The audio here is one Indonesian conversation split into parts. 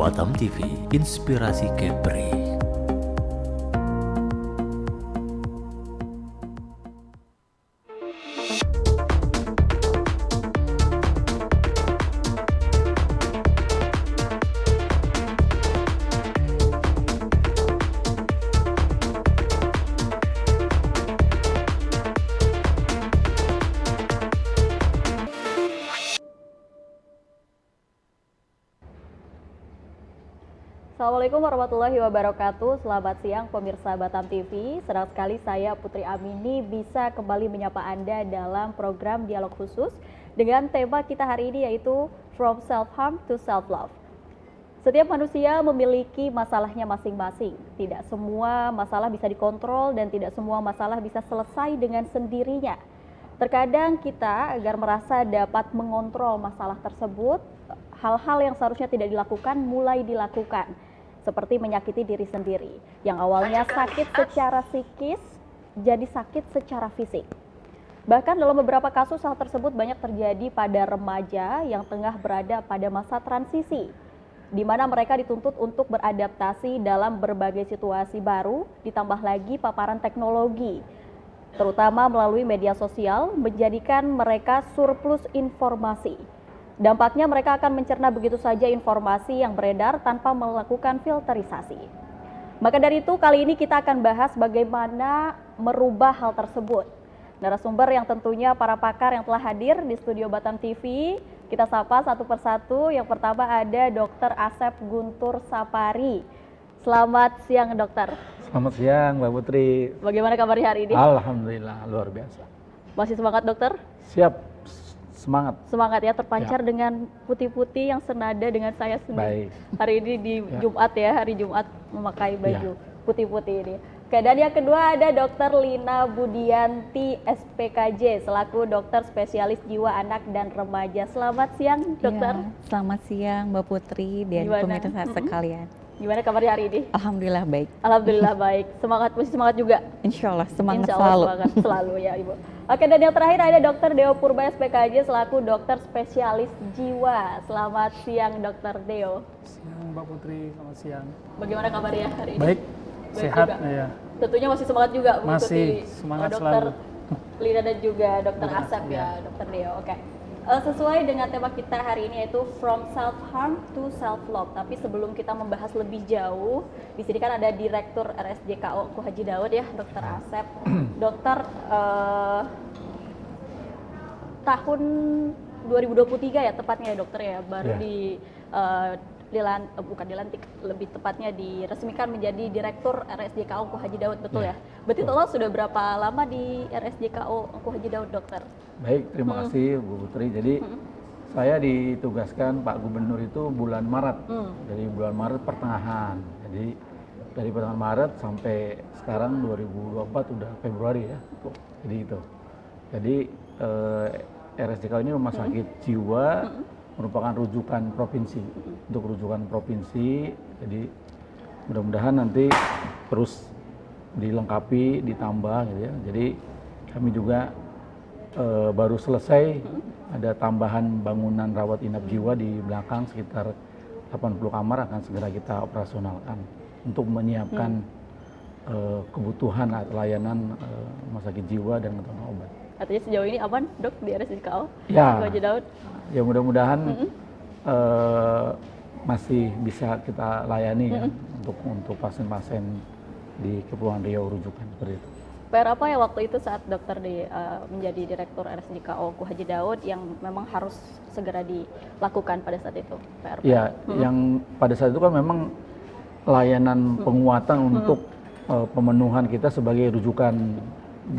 Batam TV, Inspirasi Kepri. Assalamualaikum warahmatullahi wabarakatuh. Selamat siang pemirsa Batam TV. Senang sekali saya Putri Amini bisa kembali menyapa Anda dalam program dialog khusus dengan tema kita hari ini yaitu From Self Harm to Self Love. Setiap manusia memiliki masalahnya masing-masing. Tidak semua masalah bisa dikontrol dan tidak semua masalah bisa selesai dengan sendirinya. Terkadang kita agar merasa dapat mengontrol masalah tersebut, hal-hal yang seharusnya tidak dilakukan mulai dilakukan. Seperti menyakiti diri sendiri, yang awalnya sakit secara psikis, jadi sakit secara fisik. Bahkan dalam beberapa kasus hal tersebut banyak terjadi pada remaja yang tengah berada pada masa transisi, di mana mereka dituntut untuk beradaptasi dalam berbagai situasi baru, ditambah lagi paparan teknologi, terutama melalui media sosial, menjadikan mereka surplus informasi. Dampaknya mereka akan mencerna begitu saja informasi yang beredar tanpa melakukan filterisasi. Maka dari itu kali ini kita akan bahas bagaimana merubah hal tersebut. Narasumber yang tentunya para pakar yang telah hadir di studio Batam TV, kita sapa satu persatu. Yang pertama ada Dr. Asep Guntur Sapari. Selamat siang dokter. Selamat siang Mbak Putri. Bagaimana kabarnya hari ini? Alhamdulillah luar biasa. Masih semangat dokter? Siap. Semangat. Semangat ya, terpancar dengan putih-putih yang senada dengan saya sendiri. Baik. Hari ini di Jumat ya, hari Jumat memakai baju putih-putih ini. Oke, dan yang kedua ada Dr. Lina Budianti SPKJ selaku dokter spesialis jiwa anak dan remaja. Selamat siang dokter. Ya, selamat siang Mbak Putri dan pemirsa sekalian. Gimana kabarnya hari ini? Alhamdulillah baik. Alhamdulillah baik. Semangat, masih semangat juga? Insya Allah semangat Insya Allah, selalu. Semangat selalu ya Ibu. Oke, dan yang terakhir ada Dr. Deo Purba SPKJ selaku dokter spesialis jiwa. Selamat siang Dr. Deo. Siang Mbak Putri, selamat siang. Bagaimana kabarnya hari ini? Baik, sehat juga. ya. Tentunya masih semangat juga Masih mengikuti semangat dokter selalu. Lina dan juga dokter Dokter Asep Asep, ya, Dr. Deo. Oke. Sesuai dengan tema kita hari ini yaitu From Self Harm to Self Love. Tapi sebelum kita membahas lebih jauh, di sini kan ada Direktur RSJKO Ku Haji Daud ya, Dokter Asep. Dokter, tahun 2023 ya tepatnya ya dokter ya, baru dilantik, lebih tepatnya diresmikan menjadi Direktur RSJKO Ku Haji Daud, betul ya? Berarti total sudah berapa lama di RSJKO Ku Haji Daud dokter? Baik, terima kasih Bu Putri. Jadi saya ditugaskan Pak Gubernur itu bulan Maret, dari bulan Maret pertengahan. Jadi dari pertengahan Maret sampai sekarang 2024 udah Februari ya. Jadi itu. Jadi RSJKO ini rumah sakit jiwa merupakan rujukan provinsi. Untuk rujukan provinsi, jadi mudah-mudahan nanti terus dilengkapi, ditambah gitu ya. Jadi kami juga baru selesai ada tambahan bangunan rawat inap jiwa di belakang sekitar 80 kamar akan segera kita operasionalkan untuk menyiapkan kebutuhan atau layanan rumah sakit jiwa dan kebutuhan obat. Artinya sejauh ini aman dok di RSJKO Ya. Ku Haji Daud? Ya mudah-mudahan masih bisa kita layani ya untuk pasien-pasien di Kepulauan Riau rujukan seperti itu. PR apa ya waktu itu saat dokter menjadi Direktur RSJKO Ku Haji Daud yang memang harus segera dilakukan pada saat itu? PR Ya, yang pada saat itu kan memang layanan penguatan untuk pemenuhan kita sebagai rujukan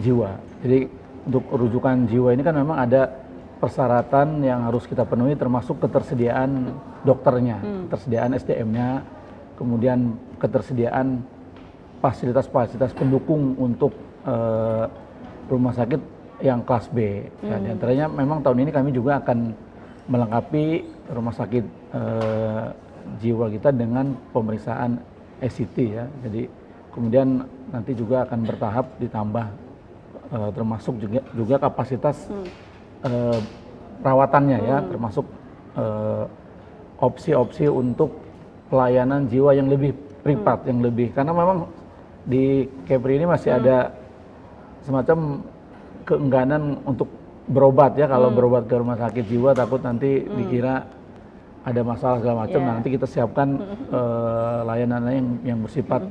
jiwa. Jadi untuk rujukan jiwa ini kan memang ada persyaratan yang harus kita penuhi termasuk ketersediaan dokternya, ketersediaan SDM-nya, kemudian ketersediaan fasilitas-fasilitas pendukung untuk rumah sakit yang kelas B. Ya, di antaranya memang tahun ini kami juga akan melengkapi rumah sakit jiwa kita dengan pemeriksaan SCT ya. Jadi kemudian nanti juga akan bertahap ditambah termasuk juga kapasitas perawatannya ya, termasuk opsi-opsi untuk pelayanan jiwa yang lebih privat, yang lebih, karena memang di Kepri ini masih ada semacam keengganan untuk berobat ya. Kalau berobat ke rumah sakit jiwa takut nanti dikira ada masalah segala macam. Nah, nanti kita siapkan layanan yang bersifat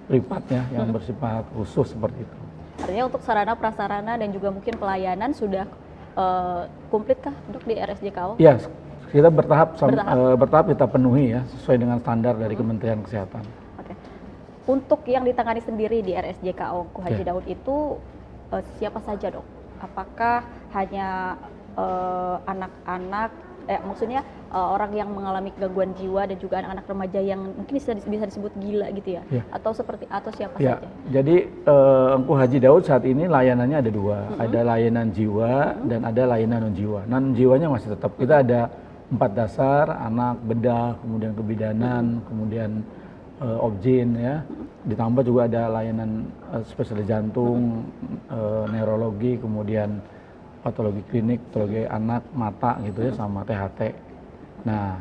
privat ya, yang bersifat khusus seperti itu. Artinya untuk sarana prasarana dan juga mungkin pelayanan sudah komplit kah Dok di RSJKO? Ya, kita bertahap kita penuhi ya sesuai dengan standar dari Kementerian Kesehatan. Oke. Untuk yang ditangani sendiri di RSJKO Haji Daud itu siapa saja Dok? Apakah hanya anak-anak, maksudnya orang yang mengalami gangguan jiwa dan juga anak-anak remaja yang mungkin bisa disebut gila gitu ya? Atau siapa saja? Jadi Engku Haji Daud saat ini layanannya ada dua, ada layanan jiwa dan ada layanan non jiwa. Non jiwanya masih tetap, kita ada 4 dasar, anak, bedah, kemudian kebidanan, kemudian objin ya. Ditambah juga ada layanan spesialis jantung, neurologi, kemudian patologi klinik, patologi anak, mata gitu ya, sama THT. Nah,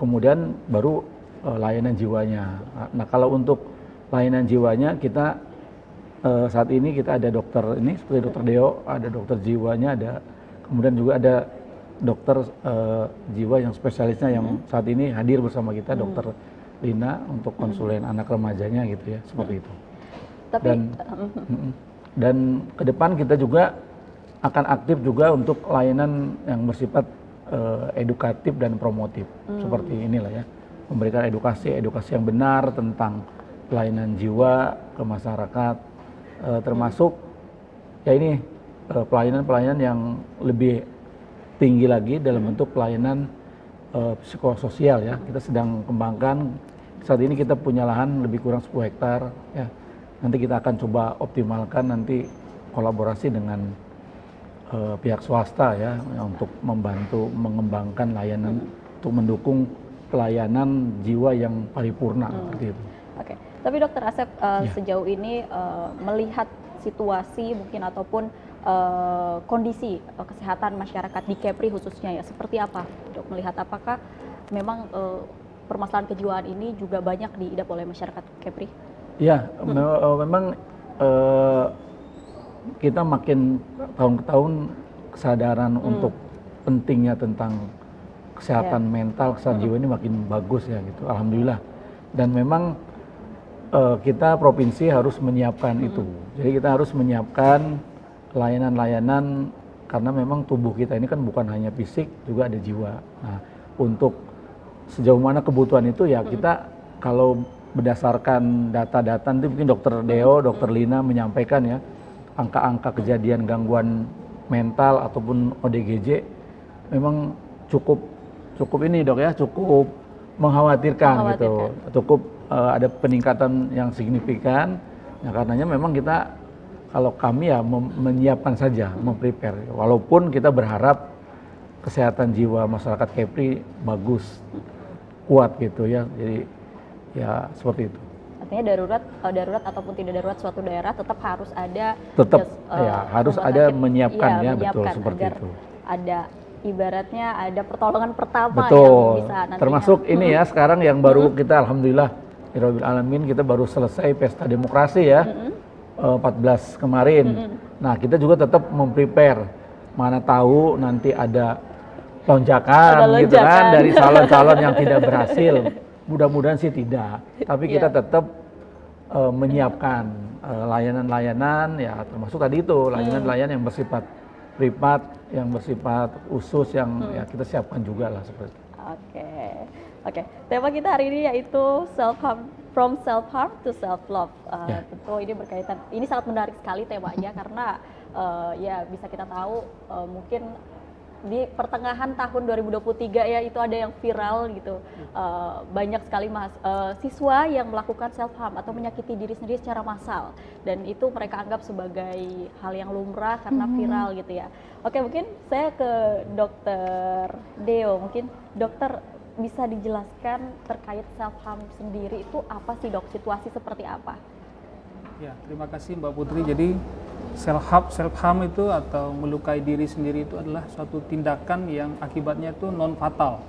kemudian baru layanan jiwanya. Nah, kalau untuk layanan jiwanya kita saat ini kita ada dokter ini seperti Dokter Deo, ada dokter jiwanya, ada kemudian juga ada dokter jiwa yang spesialisnya yang saat ini hadir bersama kita, Dokter Lina untuk konsulen anak remajanya gitu ya, seperti itu. Tapi dan ke depan kita juga akan aktif juga untuk layanan yang bersifat edukatif dan promotif seperti inilah ya, memberikan edukasi yang benar tentang pelayanan jiwa ke masyarakat, termasuk ya ini pelayanan yang lebih tinggi lagi dalam bentuk pelayanan psikososial ya. Kita sedang kembangkan, saat ini kita punya lahan lebih kurang 10 hektar ya. Nanti kita akan coba optimalkan nanti kolaborasi dengan pihak swasta ya untuk membantu mengembangkan layanan untuk mendukung pelayanan jiwa yang paripurna seperti itu. Oke. Tapi Dokter Asep sejauh ini melihat situasi mungkin ataupun kondisi kesehatan masyarakat di Kepri khususnya ya seperti apa Dok, melihat apakah memang permasalahan kejiwaan ini juga banyak diidap oleh masyarakat Kepri? Ya, memang kita makin tahun ke tahun kesadaran untuk pentingnya tentang kesehatan mental, kesehatan jiwa ini makin bagus ya gitu, alhamdulillah. Dan memang kita provinsi harus menyiapkan itu. Jadi kita harus menyiapkan layanan-layanan karena memang tubuh kita ini kan bukan hanya fisik, juga ada jiwa. Nah, untuk sejauh mana kebutuhan itu ya kita kalau berdasarkan data-data nanti mungkin Dokter Deo, Dokter Lina menyampaikan ya angka-angka kejadian gangguan mental ataupun ODGJ memang cukup ini Dok ya, cukup mengkhawatirkan. Gitu, cukup ada peningkatan yang signifikan. Nah, karenanya memang kita kalau kami ya menyiapkan saja, memprepare. Walaupun kita berharap kesehatan jiwa masyarakat Kepri bagus, kuat gitu ya. Jadi ya seperti itu. Artinya darurat ataupun tidak darurat suatu daerah tetap harus ada. Harus ada menyiapkan ya, betul seperti itu. Ada ibaratnya ada pertolongan pertama betul. Yang bisa nantinya. Termasuk ini ya sekarang yang baru kita alhamdulillah Rabbil Alamin kita baru selesai pesta demokrasi ya. 14 kemarin. Nah, kita juga tetap memprepare. Mana tahu nanti ada lonjakan gitu kan dari calon-calon yang tidak berhasil. Mudah-mudahan sih tidak. Tapi kita tetap menyiapkan layanan-layanan ya termasuk tadi itu layanan-layanan yang bersifat privat, yang bersifat khusus yang ya kita siapkan juga lah seperti itu. Oke. Tema kita hari ini yaitu From self harm to self love. Tentu ini berkaitan, ini sangat menarik sekali temanya karena ya bisa kita tahu mungkin di pertengahan tahun 2023 ya itu ada yang viral gitu. Banyak sekali siswa yang melakukan self harm atau menyakiti diri sendiri secara massal dan itu mereka anggap sebagai hal yang lumrah karena viral gitu ya. Oke, mungkin saya ke Dokter Deo, mungkin dokter bisa dijelaskan terkait self harm sendiri itu apa sih Dok? Situasi seperti apa? Ya, terima kasih Mbak Putri. Jadi self harm itu atau melukai diri sendiri itu adalah suatu tindakan yang akibatnya itu non fatal.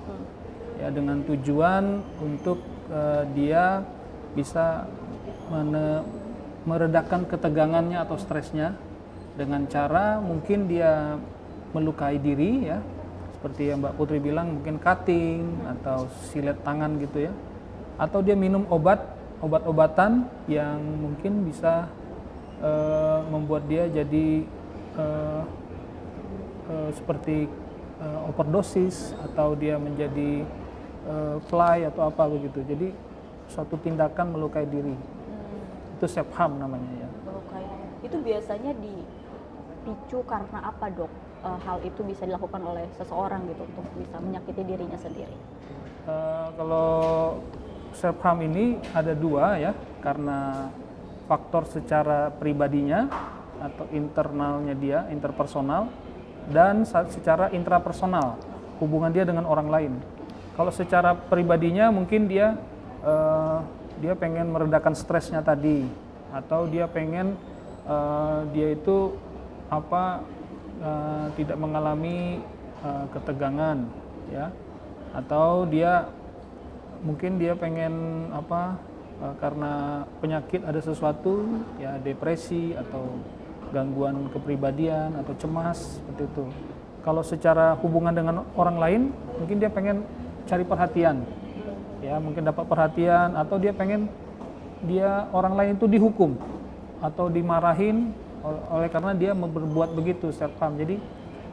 ya, dengan tujuan untuk dia bisa meredakan ketegangannya atau stresnya dengan cara mungkin dia melukai diri ya, seperti yang Mbak Putri bilang, mungkin cutting atau silet tangan gitu ya, atau dia minum obat-obatan yang mungkin bisa membuat dia jadi seperti overdosis, atau dia menjadi fly atau apa begitu. Jadi suatu tindakan melukai diri. Itu self harm namanya ya. Melukai. Itu biasanya dipicu karena apa, Dok? Hal itu bisa dilakukan oleh seseorang gitu untuk bisa menyakiti dirinya sendiri. Kalau self harm ini ada dua ya, karena faktor secara pribadinya atau internalnya dia, interpersonal, dan secara intrapersonal, hubungan dia dengan orang lain. Kalau secara pribadinya mungkin dia pengen meredakan stresnya tadi, atau dia pengen dia itu tidak mengalami ketegangan ya, atau dia mungkin dia pengen karena penyakit ada sesuatu ya, depresi atau gangguan kepribadian atau cemas seperti itu. Kalau secara hubungan dengan orang lain mungkin dia pengen cari perhatian ya, mungkin dapat perhatian, atau dia pengen orang lain itu dihukum atau dimarahin oleh karena dia berbuat begitu, self harm. Jadi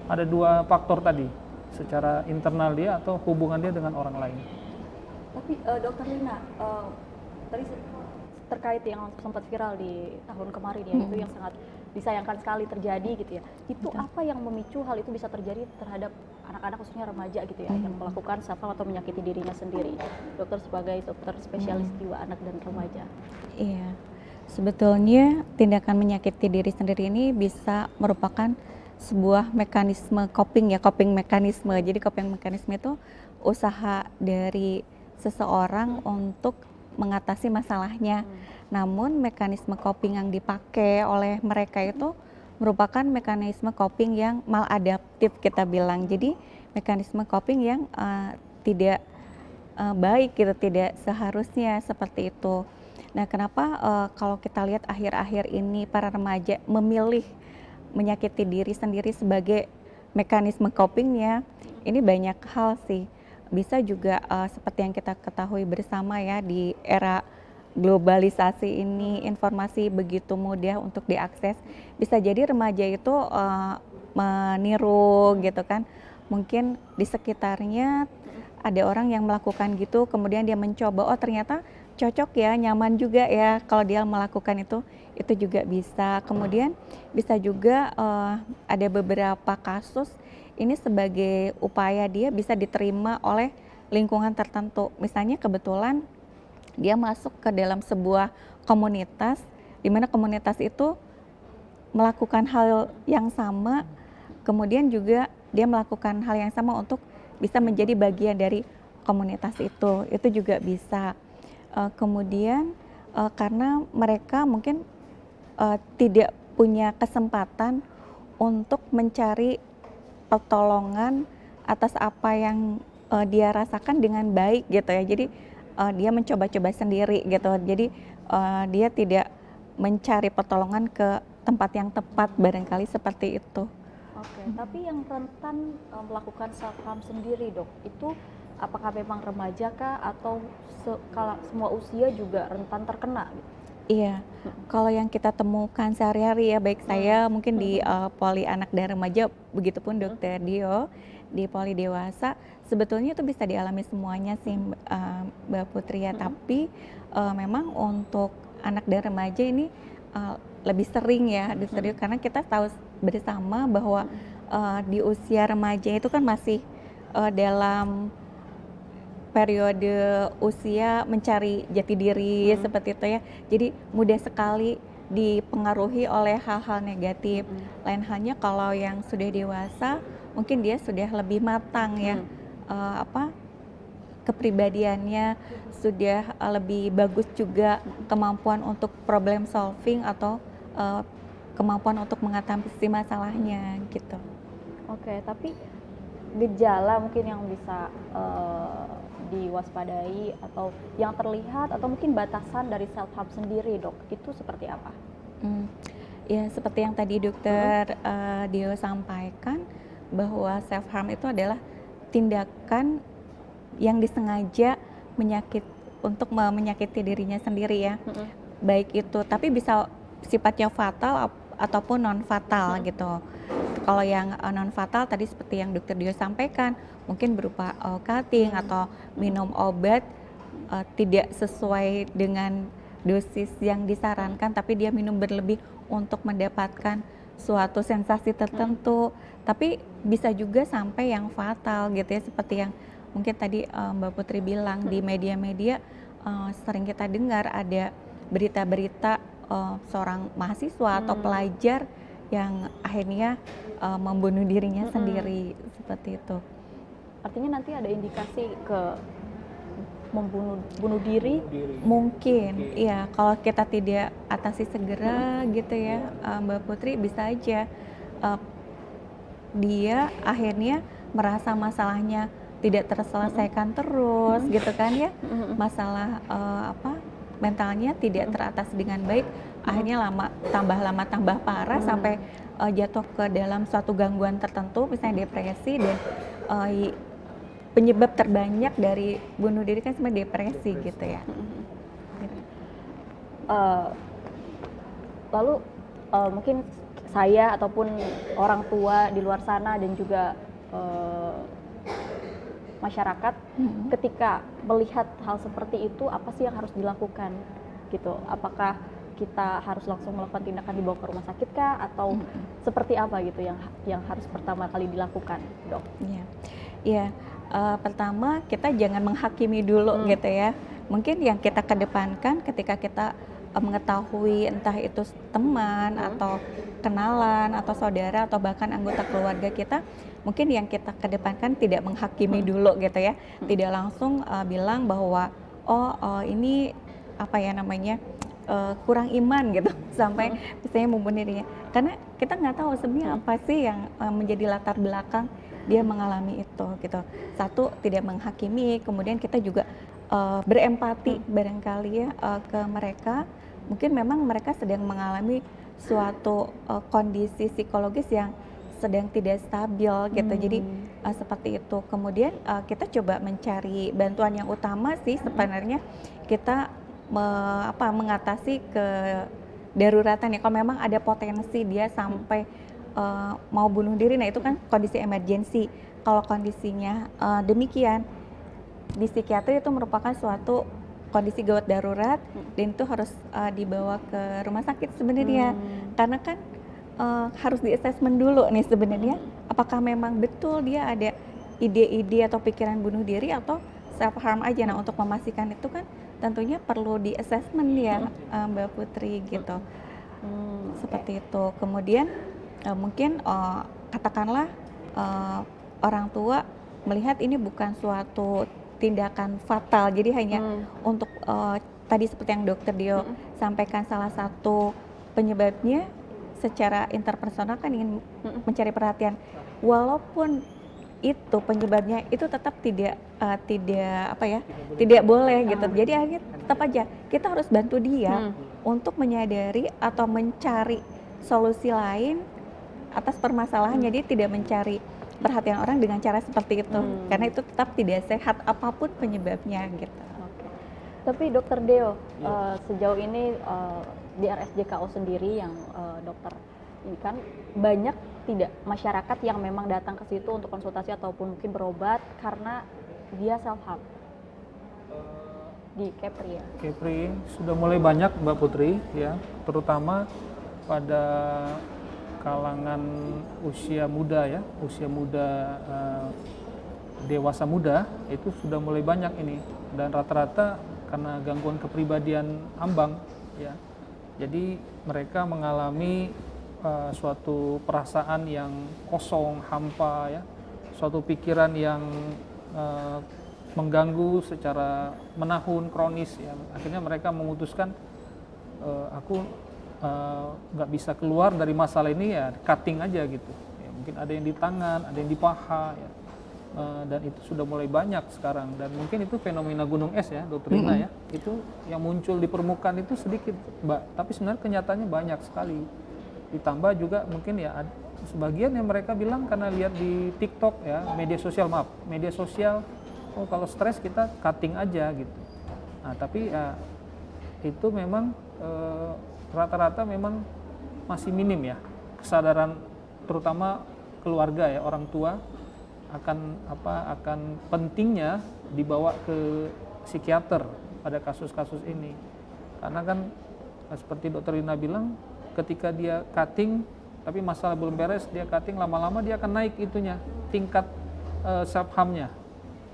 ada dua faktor tadi, secara internal dia atau hubungan dia dengan orang lain. Tapi Dokter Lina, tadi terkait yang sempat viral di tahun kemarin ya, itu yang sangat disayangkan sekali terjadi gitu ya. Itu apa yang memicu hal itu bisa terjadi terhadap anak-anak, khususnya remaja gitu ya, yang melakukan self harm atau menyakiti dirinya sendiri? Dokter sebagai dokter spesialis jiwa anak dan remaja. Iya, sebetulnya tindakan menyakiti diri sendiri ini bisa merupakan sebuah mekanisme coping ya, coping mekanisme. Jadi coping mekanisme itu usaha dari seseorang untuk mengatasi masalahnya. Namun mekanisme coping yang dipakai oleh mereka itu merupakan mekanisme coping yang maladaptif kita bilang. Jadi mekanisme coping yang tidak baik gitu, tidak seharusnya seperti itu. Nah, kenapa kalau kita lihat akhir-akhir ini para remaja memilih menyakiti diri sendiri sebagai mekanisme copingnya, ini banyak hal sih. Bisa juga seperti yang kita ketahui bersama ya, di era globalisasi ini informasi begitu mudah untuk diakses. Bisa jadi remaja itu meniru gitu kan. Mungkin di sekitarnya ada orang yang melakukan gitu, kemudian dia mencoba, oh ternyata cocok ya, nyaman juga ya kalau dia melakukan itu juga bisa. Kemudian bisa juga ada beberapa kasus ini sebagai upaya dia bisa diterima oleh lingkungan tertentu. Misalnya kebetulan dia masuk ke dalam sebuah komunitas, di mana komunitas itu melakukan hal yang sama, kemudian juga dia melakukan hal yang sama untuk bisa menjadi bagian dari komunitas itu juga bisa. Kemudian karena mereka mungkin tidak punya kesempatan untuk mencari pertolongan atas apa yang dia rasakan dengan baik gitu ya. Jadi dia mencoba-coba sendiri gitu. Jadi dia tidak mencari pertolongan ke tempat yang tepat, barangkali seperti itu. Oke, tapi yang rentan melakukan self harm sendiri, Dok, itu apakah memang remaja kah atau semua usia juga rentan terkena gitu? Iya, kalau yang kita temukan sehari-hari ya, baik saya mungkin di poli anak dan remaja, begitupun Dokter Dio di poli dewasa, sebetulnya itu bisa dialami semuanya sih Mbak Putri ya. Tapi memang untuk anak dan remaja ini lebih sering ya Dokter Dio, karena kita tahu bersama bahwa di usia remaja itu kan masih dalam periode usia mencari jati diri seperti itu ya. Jadi mudah sekali dipengaruhi oleh hal-hal negatif. Lain halnya kalau yang sudah dewasa, mungkin dia sudah lebih matang ya, kepribadiannya sudah lebih bagus juga, kemampuan untuk problem solving atau kemampuan untuk mengatasi masalahnya gitu. Oke, tapi gejala mungkin yang bisa diwaspadai atau yang terlihat atau mungkin batasan dari self harm sendiri, Dok? Itu seperti apa? Ya seperti yang tadi dokter Dio sampaikan, bahwa self harm itu adalah tindakan yang disengaja untuk menyakiti dirinya sendiri ya. Baik itu, tapi bisa sifatnya fatal ataupun non fatal gitu. Kalau yang non fatal tadi seperti yang dokter Dio sampaikan, mungkin berupa cutting atau minum obat tidak sesuai dengan dosis yang disarankan, tapi dia minum berlebih untuk mendapatkan suatu sensasi tertentu. Tapi bisa juga sampai yang fatal gitu ya, seperti yang mungkin tadi Mbak Putri bilang di media-media sering kita dengar ada berita-berita seorang mahasiswa atau pelajar yang akhirnya membunuh dirinya sendiri, seperti itu. Artinya nanti ada indikasi ke bunuh diri? Mungkin, ya kalau kita tidak atasi segera gitu ya, Mbak Putri, bisa aja dia akhirnya merasa masalahnya tidak terselesaikan terus gitu kan ya, masalah mentalnya tidak teratas dengan baik, akhirnya tambah parah sampai jatuh ke dalam suatu gangguan tertentu, misalnya depresi, dan penyebab terbanyak dari bunuh diri kan sebenarnya depresi gitu ya. Lalu mungkin saya ataupun orang tua di luar sana dan juga masyarakat ketika melihat hal seperti itu, apa sih yang harus dilakukan gitu? Apakah kita harus langsung melakukan tindakan dibawa ke rumah sakit kah, atau seperti apa gitu yang harus pertama kali dilakukan, Dok? Iya. Pertama kita jangan menghakimi dulu gitu ya. Mungkin yang kita kedepankan ketika kita mengetahui entah itu teman atau kenalan atau saudara atau bahkan anggota keluarga kita, mungkin yang kita kedepankan tidak menghakimi dulu gitu ya. Tidak langsung bilang bahwa ini kurang iman gitu sampai misalnya membunuh dirinya. Karena kita nggak tahu sebenarnya apa sih yang menjadi latar belakang dia mengalami itu gitu. Satu, tidak menghakimi, kemudian kita juga berempati barangkali ya ke mereka. Mungkin memang mereka sedang mengalami suatu kondisi psikologis yang sedang tidak stabil gitu. Jadi seperti itu. Kemudian kita coba mencari bantuan. Yang utama sih sebenarnya kita mengatasi kedaruratan ya. Kalau memang ada potensi dia sampai mau bunuh diri, nah itu kan kondisi emergensi. Kalau kondisinya demikian, di psikiatri itu merupakan suatu kondisi gawat darurat, dan itu harus dibawa ke rumah sakit sebenarnya. Karena kan harus di assessment dulu nih sebenarnya, apakah memang betul dia ada ide-ide atau pikiran bunuh diri atau self harm aja. Nah untuk memastikan itu kan tentunya perlu di assessment ya, Mbak Putri gitu. Seperti itu. Kemudian mungkin katakanlah orang tua melihat ini bukan suatu tindakan fatal, jadi hanya untuk tadi seperti yang dokter Dio sampaikan, salah satu penyebabnya secara interpersonal kan ingin mencari perhatian, walaupun itu penyebabnya itu tetap tidak boleh gitu. Jadi akhirnya tetap aja kita harus bantu dia untuk menyadari atau mencari solusi lain atas permasalahannya. Dia tidak mencari perhatian orang dengan cara seperti itu, karena itu tetap tidak sehat apapun penyebabnya gitu. Tapi Dokter Deo, sejauh ini di RSJKO sendiri yang dokter ini kan banyak tidak masyarakat yang memang datang ke situ untuk konsultasi ataupun mungkin berobat karena dia self harm di Kepri ya? Kepri sudah mulai banyak Mbak Putri ya, terutama pada kalangan usia muda ya, dewasa muda itu sudah mulai banyak ini, dan rata-rata karena gangguan kepribadian ambang ya, jadi mereka mengalami suatu perasaan yang kosong, hampa ya, suatu pikiran yang mengganggu secara menahun, kronis ya. Akhirnya mereka memutuskan aku nggak bisa keluar dari masalah ini ya, cutting aja gitu ya. Mungkin ada yang di tangan, ada yang di paha ya. dan itu sudah mulai banyak sekarang, dan mungkin itu fenomena gunung es ya Dokter Lina ya, itu yang muncul di permukaan itu sedikit Mbak, tapi sebenarnya kenyataannya banyak sekali. Ditambah juga mungkin ya sebagian yang mereka bilang karena lihat di TikTok ya, media sosial, oh kalau stres kita cutting aja gitu. Nah tapi ya itu memang rata-rata memang masih minim ya kesadaran, terutama keluarga ya, orang tua akan pentingnya dibawa ke psikiater pada kasus-kasus ini. Karena kan seperti Dokter Lina bilang, ketika dia cutting tapi masalah belum beres, dia cutting, lama-lama dia akan naik itunya, tingkat self harm-nya,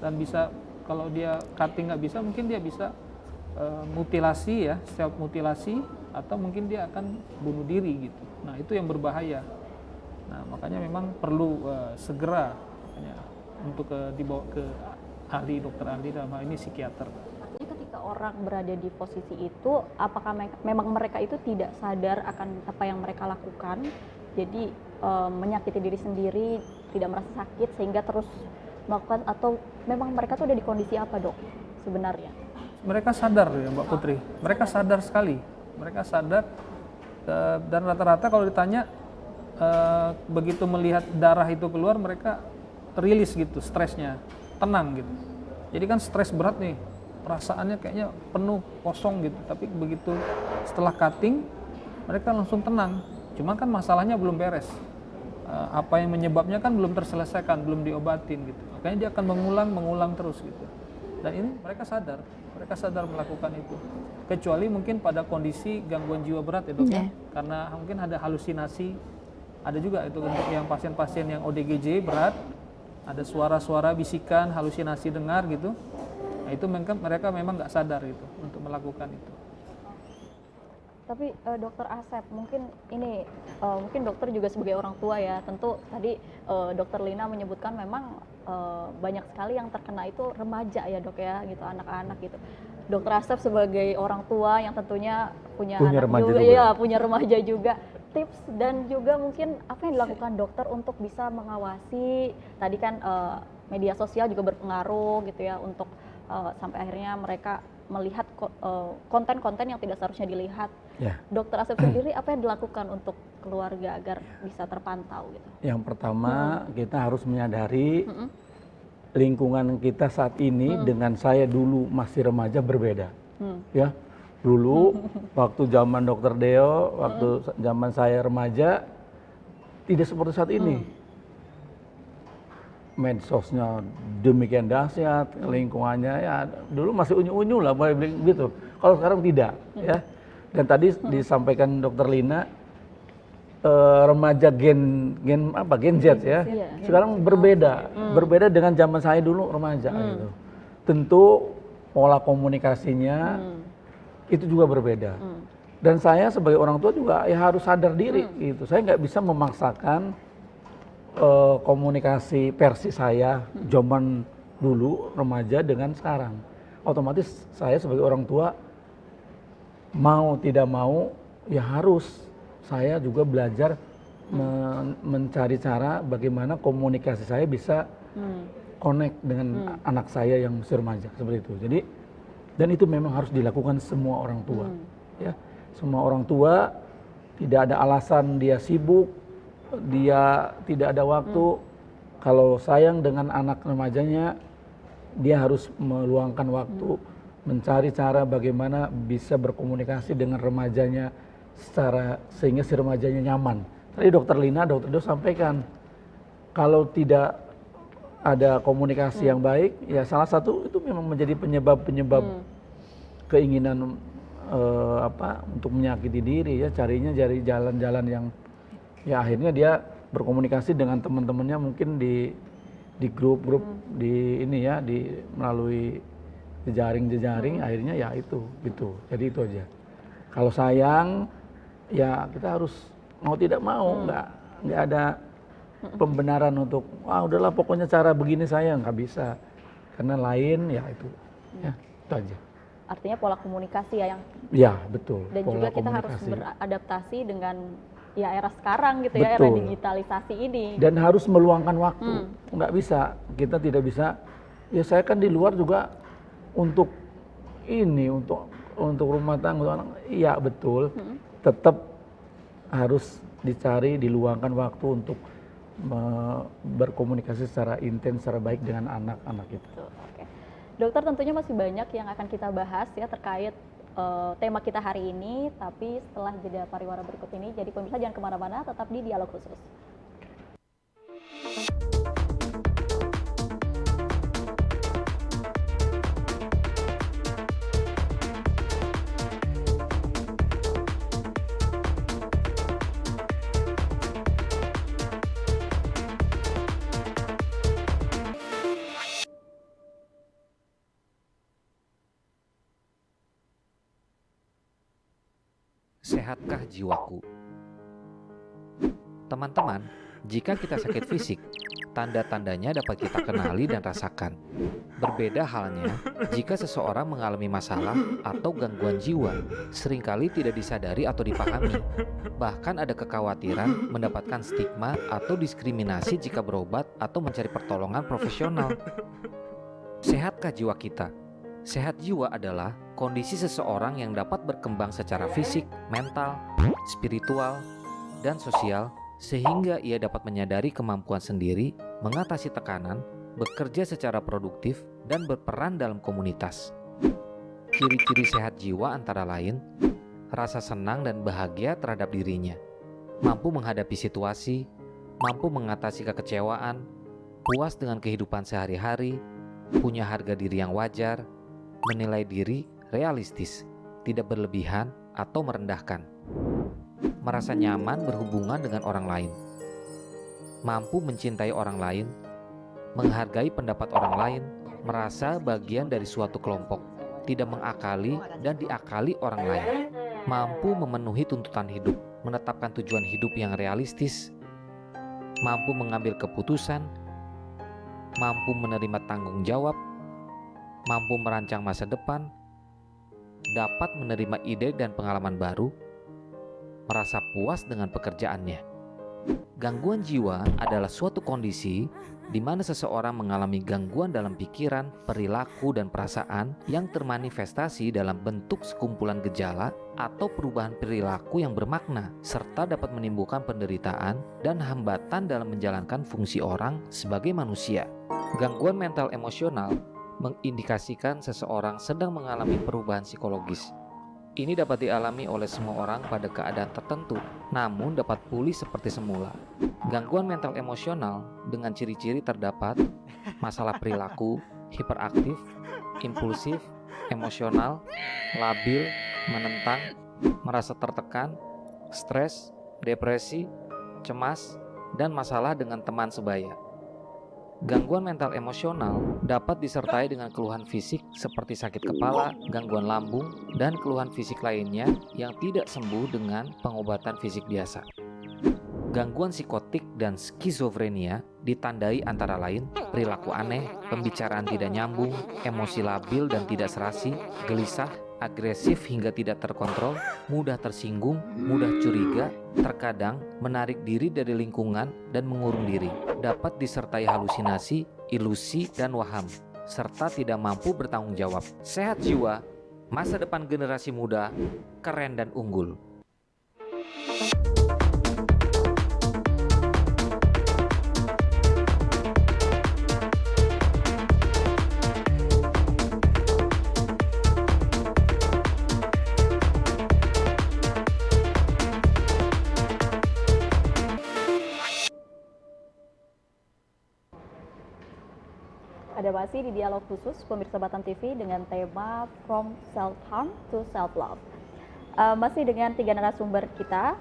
dan bisa, kalau dia cutting nggak bisa, mungkin dia bisa mutilasi ya, self mutilasi, atau mungkin dia akan bunuh diri gitu. Nah itu yang berbahaya. Nah makanya memang perlu segera untuk dibawa ke dokter ahli dalam hal ini psikiater. Artinya ketika orang berada di posisi itu, apakah memang mereka itu tidak sadar akan apa yang mereka lakukan, jadi menyakiti diri sendiri, tidak merasa sakit sehingga terus melakukan, atau memang mereka tuh ada di kondisi apa Dok sebenarnya? Mereka sadar ya Mbak Putri, mereka sadar sekali, mereka sadar, dan rata-rata kalau ditanya begitu melihat darah itu keluar, mereka rilis gitu, stresnya, tenang gitu. Jadi kan stres berat nih, perasaannya kayaknya penuh, kosong gitu. Tapi begitu setelah cutting, mereka langsung tenang. Cuma kan masalahnya belum beres. Apa yang menyebabnya kan belum terselesaikan, belum diobatin gitu. Makanya dia akan mengulang terus gitu. Dan ini mereka sadar melakukan itu. Kecuali mungkin pada kondisi gangguan jiwa berat ya Dok ya. Karena mungkin ada halusinasi, ada juga itu untuk yang pasien-pasien yang ODGJ berat, ada suara-suara bisikan, halusinasi dengar gitu. Nah itu mereka memang nggak sadar itu untuk melakukan itu. Tapi Dokter Asep, mungkin ini mungkin dokter juga sebagai orang tua ya, tentu tadi Dokter Lina menyebutkan memang banyak sekali yang terkena itu remaja ya Dok ya, gitu, anak-anak gitu. Dokter Asep sebagai orang tua yang tentunya punya anak juga, ya punya remaja juga, tips dan juga mungkin apa yang dilakukan dokter untuk bisa mengawasi, tadi kan media sosial juga berpengaruh gitu ya untuk sampai akhirnya mereka melihat konten-konten yang tidak seharusnya dilihat. Ya. Dokter Asep sendiri apa yang dilakukan untuk keluarga agar bisa terpantau gitu? Yang pertama kita harus menyadari lingkungan kita saat ini dengan saya dulu masih remaja berbeda. Ya, dulu waktu zaman Dokter Deo, waktu zaman saya remaja tidak seperti saat ini. Medsosnya demikian dahsyat, lingkungannya ya dulu masih unyu-unyu lah, gitu. Kalau sekarang tidak, ya. Dan tadi disampaikan Dokter Lina, remaja gen Z ya. Sekarang berbeda dengan zaman saya dulu remaja gitu. Tentu pola komunikasinya itu juga berbeda. Dan saya sebagai orang tua juga ya harus sadar diri gitu. Saya nggak bisa memaksakan komunikasi versi saya zaman dulu remaja dengan sekarang. Otomatis saya sebagai orang tua mau tidak mau ya harus saya juga belajar mencari cara bagaimana komunikasi saya bisa connect dengan anak saya yang masih remaja seperti itu. Jadi dan itu memang harus dilakukan semua orang tua. Ya, semua orang tua, tidak ada alasan dia sibuk, dia tidak ada waktu. Kalau sayang dengan anak remajanya, dia harus meluangkan waktu mencari cara bagaimana bisa berkomunikasi dengan remajanya sehingga si remajanya nyaman. Tadi Dokter Lina, Dokter Deo sampaikan kalau tidak ada komunikasi yang baik, ya salah satu itu memang menjadi penyebab keinginan untuk menyakiti diri ya, carinya dari jalan-jalan yang ya akhirnya dia berkomunikasi dengan teman-temannya mungkin di grup-grup di ini ya, melalui jejaring akhirnya ya itu gitu. Jadi itu aja. Kalau sayang ya kita harus mau tidak mau, nggak ada pembenaran untuk udahlah pokoknya cara begini saya nggak bisa karena lain ya itu aja. Artinya pola komunikasi ya yang ya betul. Dan juga kita harus beradaptasi dengan ya era sekarang gitu ya, era Betul. digitalisasi ini. Dan harus meluangkan waktu. Nggak bisa, kita tidak bisa. Ya saya kan di luar juga untuk ini, untuk rumah tangga, untuk anak. Iya betul. Tetap harus dicari, diluangkan waktu untuk berkomunikasi secara intens, secara baik dengan anak-anak itu. Tuh, oke. Dokter, tentunya masih banyak yang akan kita bahas ya terkait tema kita hari ini, tapi setelah jeda pariwara berikut ini. Jadi pemirsa jangan kemana-mana, tetap di Dialog Khusus. Sehatkah jiwaku? Teman-teman, jika kita sakit fisik, tanda-tandanya dapat kita kenali dan rasakan. Berbeda halnya jika seseorang mengalami masalah atau gangguan jiwa, seringkali tidak disadari atau dipahami. Bahkan ada kekhawatiran mendapatkan stigma atau diskriminasi jika berobat atau mencari pertolongan profesional. Sehatkah jiwa kita? Sehat jiwa adalah kondisi seseorang yang dapat berkembang secara fisik, mental, spiritual, dan sosial sehingga ia dapat menyadari kemampuan sendiri, mengatasi tekanan, bekerja secara produktif, dan berperan dalam komunitas. Ciri-ciri sehat jiwa antara lain, rasa senang dan bahagia terhadap dirinya, mampu menghadapi situasi, mampu mengatasi kekecewaan, puas dengan kehidupan sehari-hari, punya harga diri yang wajar, menilai diri realistis, tidak berlebihan atau merendahkan, merasa nyaman berhubungan dengan orang lain, mampu mencintai orang lain, menghargai pendapat orang lain, merasa bagian dari suatu kelompok, tidak mengakali dan diakali orang lain, mampu memenuhi tuntutan hidup, menetapkan tujuan hidup yang realistis, mampu mengambil keputusan, mampu menerima tanggung jawab, mampu merancang masa depan, dapat menerima ide dan pengalaman baru, merasa puas dengan pekerjaannya. Gangguan jiwa adalah suatu kondisi di mana seseorang mengalami gangguan dalam pikiran, perilaku, dan perasaan yang termanifestasi dalam bentuk sekumpulan gejala atau perubahan perilaku yang bermakna, serta dapat menimbulkan penderitaan dan hambatan dalam menjalankan fungsi orang sebagai manusia. Gangguan mental emosional mengindikasikan seseorang sedang mengalami perubahan psikologis. Ini dapat dialami oleh semua orang pada keadaan tertentu, namun dapat pulih seperti semula. Gangguan mental emosional dengan ciri-ciri terdapat masalah perilaku, hiperaktif, impulsif, emosional, labil, menentang, merasa tertekan, stres, depresi, cemas, dan masalah dengan teman sebaya. Gangguan mental emosional dapat disertai dengan keluhan fisik seperti sakit kepala, gangguan lambung, dan keluhan fisik lainnya yang tidak sembuh dengan pengobatan fisik biasa. Gangguan psikotik dan skizofrenia ditandai antara lain perilaku aneh, pembicaraan tidak nyambung, emosi labil dan tidak serasi, gelisah, agresif hingga tidak terkontrol, mudah tersinggung, mudah curiga, terkadang menarik diri dari lingkungan dan mengurung diri. Dapat disertai halusinasi, ilusi, dan waham, serta tidak mampu bertanggung jawab. Sehat jiwa, masa depan generasi muda, keren dan unggul. Ada masih di Dialog Khusus pemirsa Batam TV dengan tema From Self Harm to Self Love. Masih dengan 3 narasumber kita.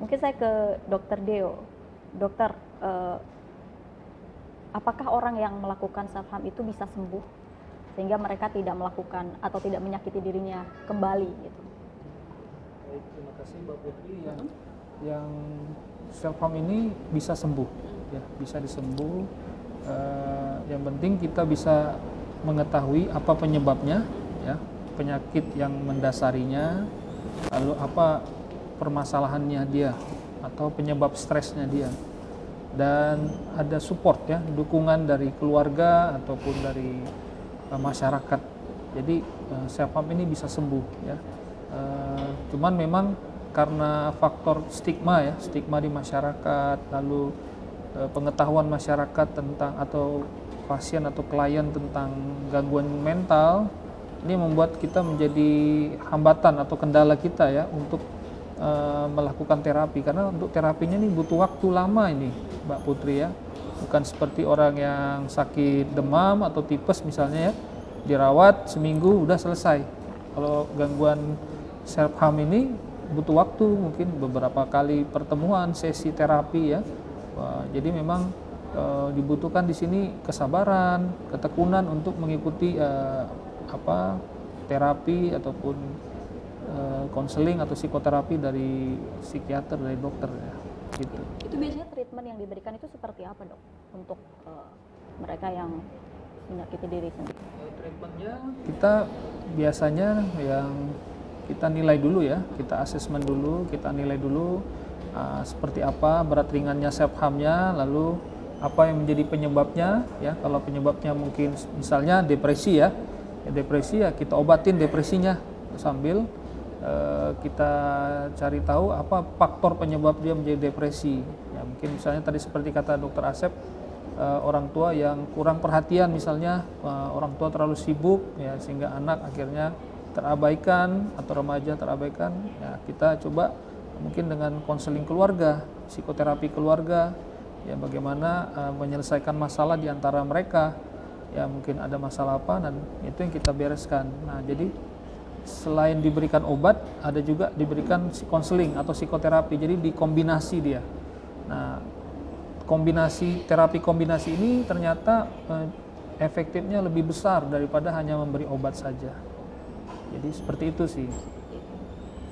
Mungkin saya ke Dr. Deo. Dokter, apakah orang yang melakukan self harm itu bisa sembuh sehingga mereka tidak melakukan atau tidak menyakiti dirinya kembali gitu? Baik, terima kasih Mbak Putri. Yang self harm ini bisa sembuh, ya, bisa disembuh. Yang penting kita bisa mengetahui apa penyebabnya, ya, penyakit yang mendasarinya, lalu apa permasalahannya dia atau penyebab stresnya dia, dan ada support ya, dukungan dari keluarga ataupun dari masyarakat. Jadi self harm ini bisa sembuh ya. Cuman memang karena faktor stigma ya, stigma di masyarakat, lalu pengetahuan masyarakat tentang atau pasien atau klien tentang gangguan mental, ini membuat kita menjadi hambatan atau kendala kita ya untuk melakukan terapi, karena untuk terapinya ini butuh waktu lama ini Mbak Putri ya, bukan seperti orang yang sakit demam atau tipes misalnya ya, dirawat seminggu udah selesai. Kalau gangguan self harm ini butuh waktu, mungkin beberapa kali pertemuan sesi terapi ya. Jadi memang dibutuhkan di sini kesabaran, ketekunan untuk mengikuti terapi ataupun konseling atau psikoterapi dari psikiater, dari dokter ya, gitu. Itu biasanya treatment yang diberikan itu seperti apa, Dok, untuk mereka yang menyakiti diri sendiri? Treatmentnya kita biasanya yang kita nilai dulu ya, kita asesmen dulu, kita nilai dulu seperti apa berat ringannya self harmnya, lalu apa yang menjadi penyebabnya ya. Kalau penyebabnya mungkin misalnya depresi ya, depresi ya kita obatin depresinya sambil kita cari tahu apa faktor penyebab dia menjadi depresi ya. Mungkin misalnya tadi seperti kata Dokter Asep, orang tua yang kurang perhatian misalnya, orang tua terlalu sibuk ya sehingga anak akhirnya terabaikan atau remaja terabaikan ya. Kita coba mungkin dengan konseling keluarga, psikoterapi keluarga ya, bagaimana menyelesaikan masalah di antara mereka ya, mungkin ada masalah apa, dan itu yang kita bereskan. Nah, jadi selain diberikan obat, ada juga diberikan konseling atau psikoterapi, jadi dikombinasi dia. Nah, terapi kombinasi ini ternyata efektifnya lebih besar daripada hanya memberi obat saja. Jadi seperti itu sih.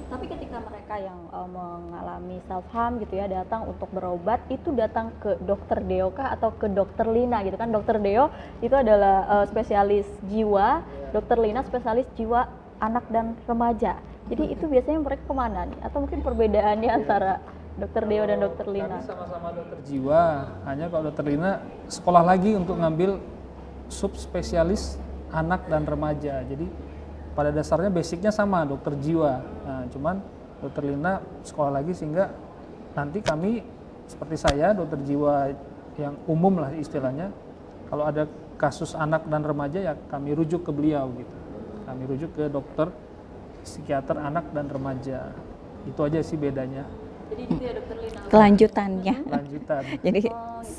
Tapi ketika mereka yang mengalami self harm gitu ya datang untuk berobat, itu datang ke Dokter Deo kah atau ke Dokter Lina gitu kan? Dokter Deo itu adalah spesialis jiwa, Dokter Lina spesialis jiwa anak dan remaja. Jadi itu biasanya mereka kemana nih? Atau mungkin perbedaannya antara Dokter Deo dan Dokter Lina? Kami sama-sama dokter jiwa, hanya kalau Dokter Lina sekolah lagi untuk ngambil subspesialis anak dan remaja. Jadi pada dasarnya basicnya sama, dokter jiwa. Nah, cuman Dokter Lina sekolah lagi sehingga nanti kami seperti saya dokter jiwa yang umum lah istilahnya. Kalau ada kasus anak dan remaja ya kami rujuk ke beliau gitu. Kami rujuk ke dokter psikiater anak dan remaja. Itu aja sih bedanya. Jadi gitu ya Dokter Lina. Kelanjutannya. Lanjutan. Jadi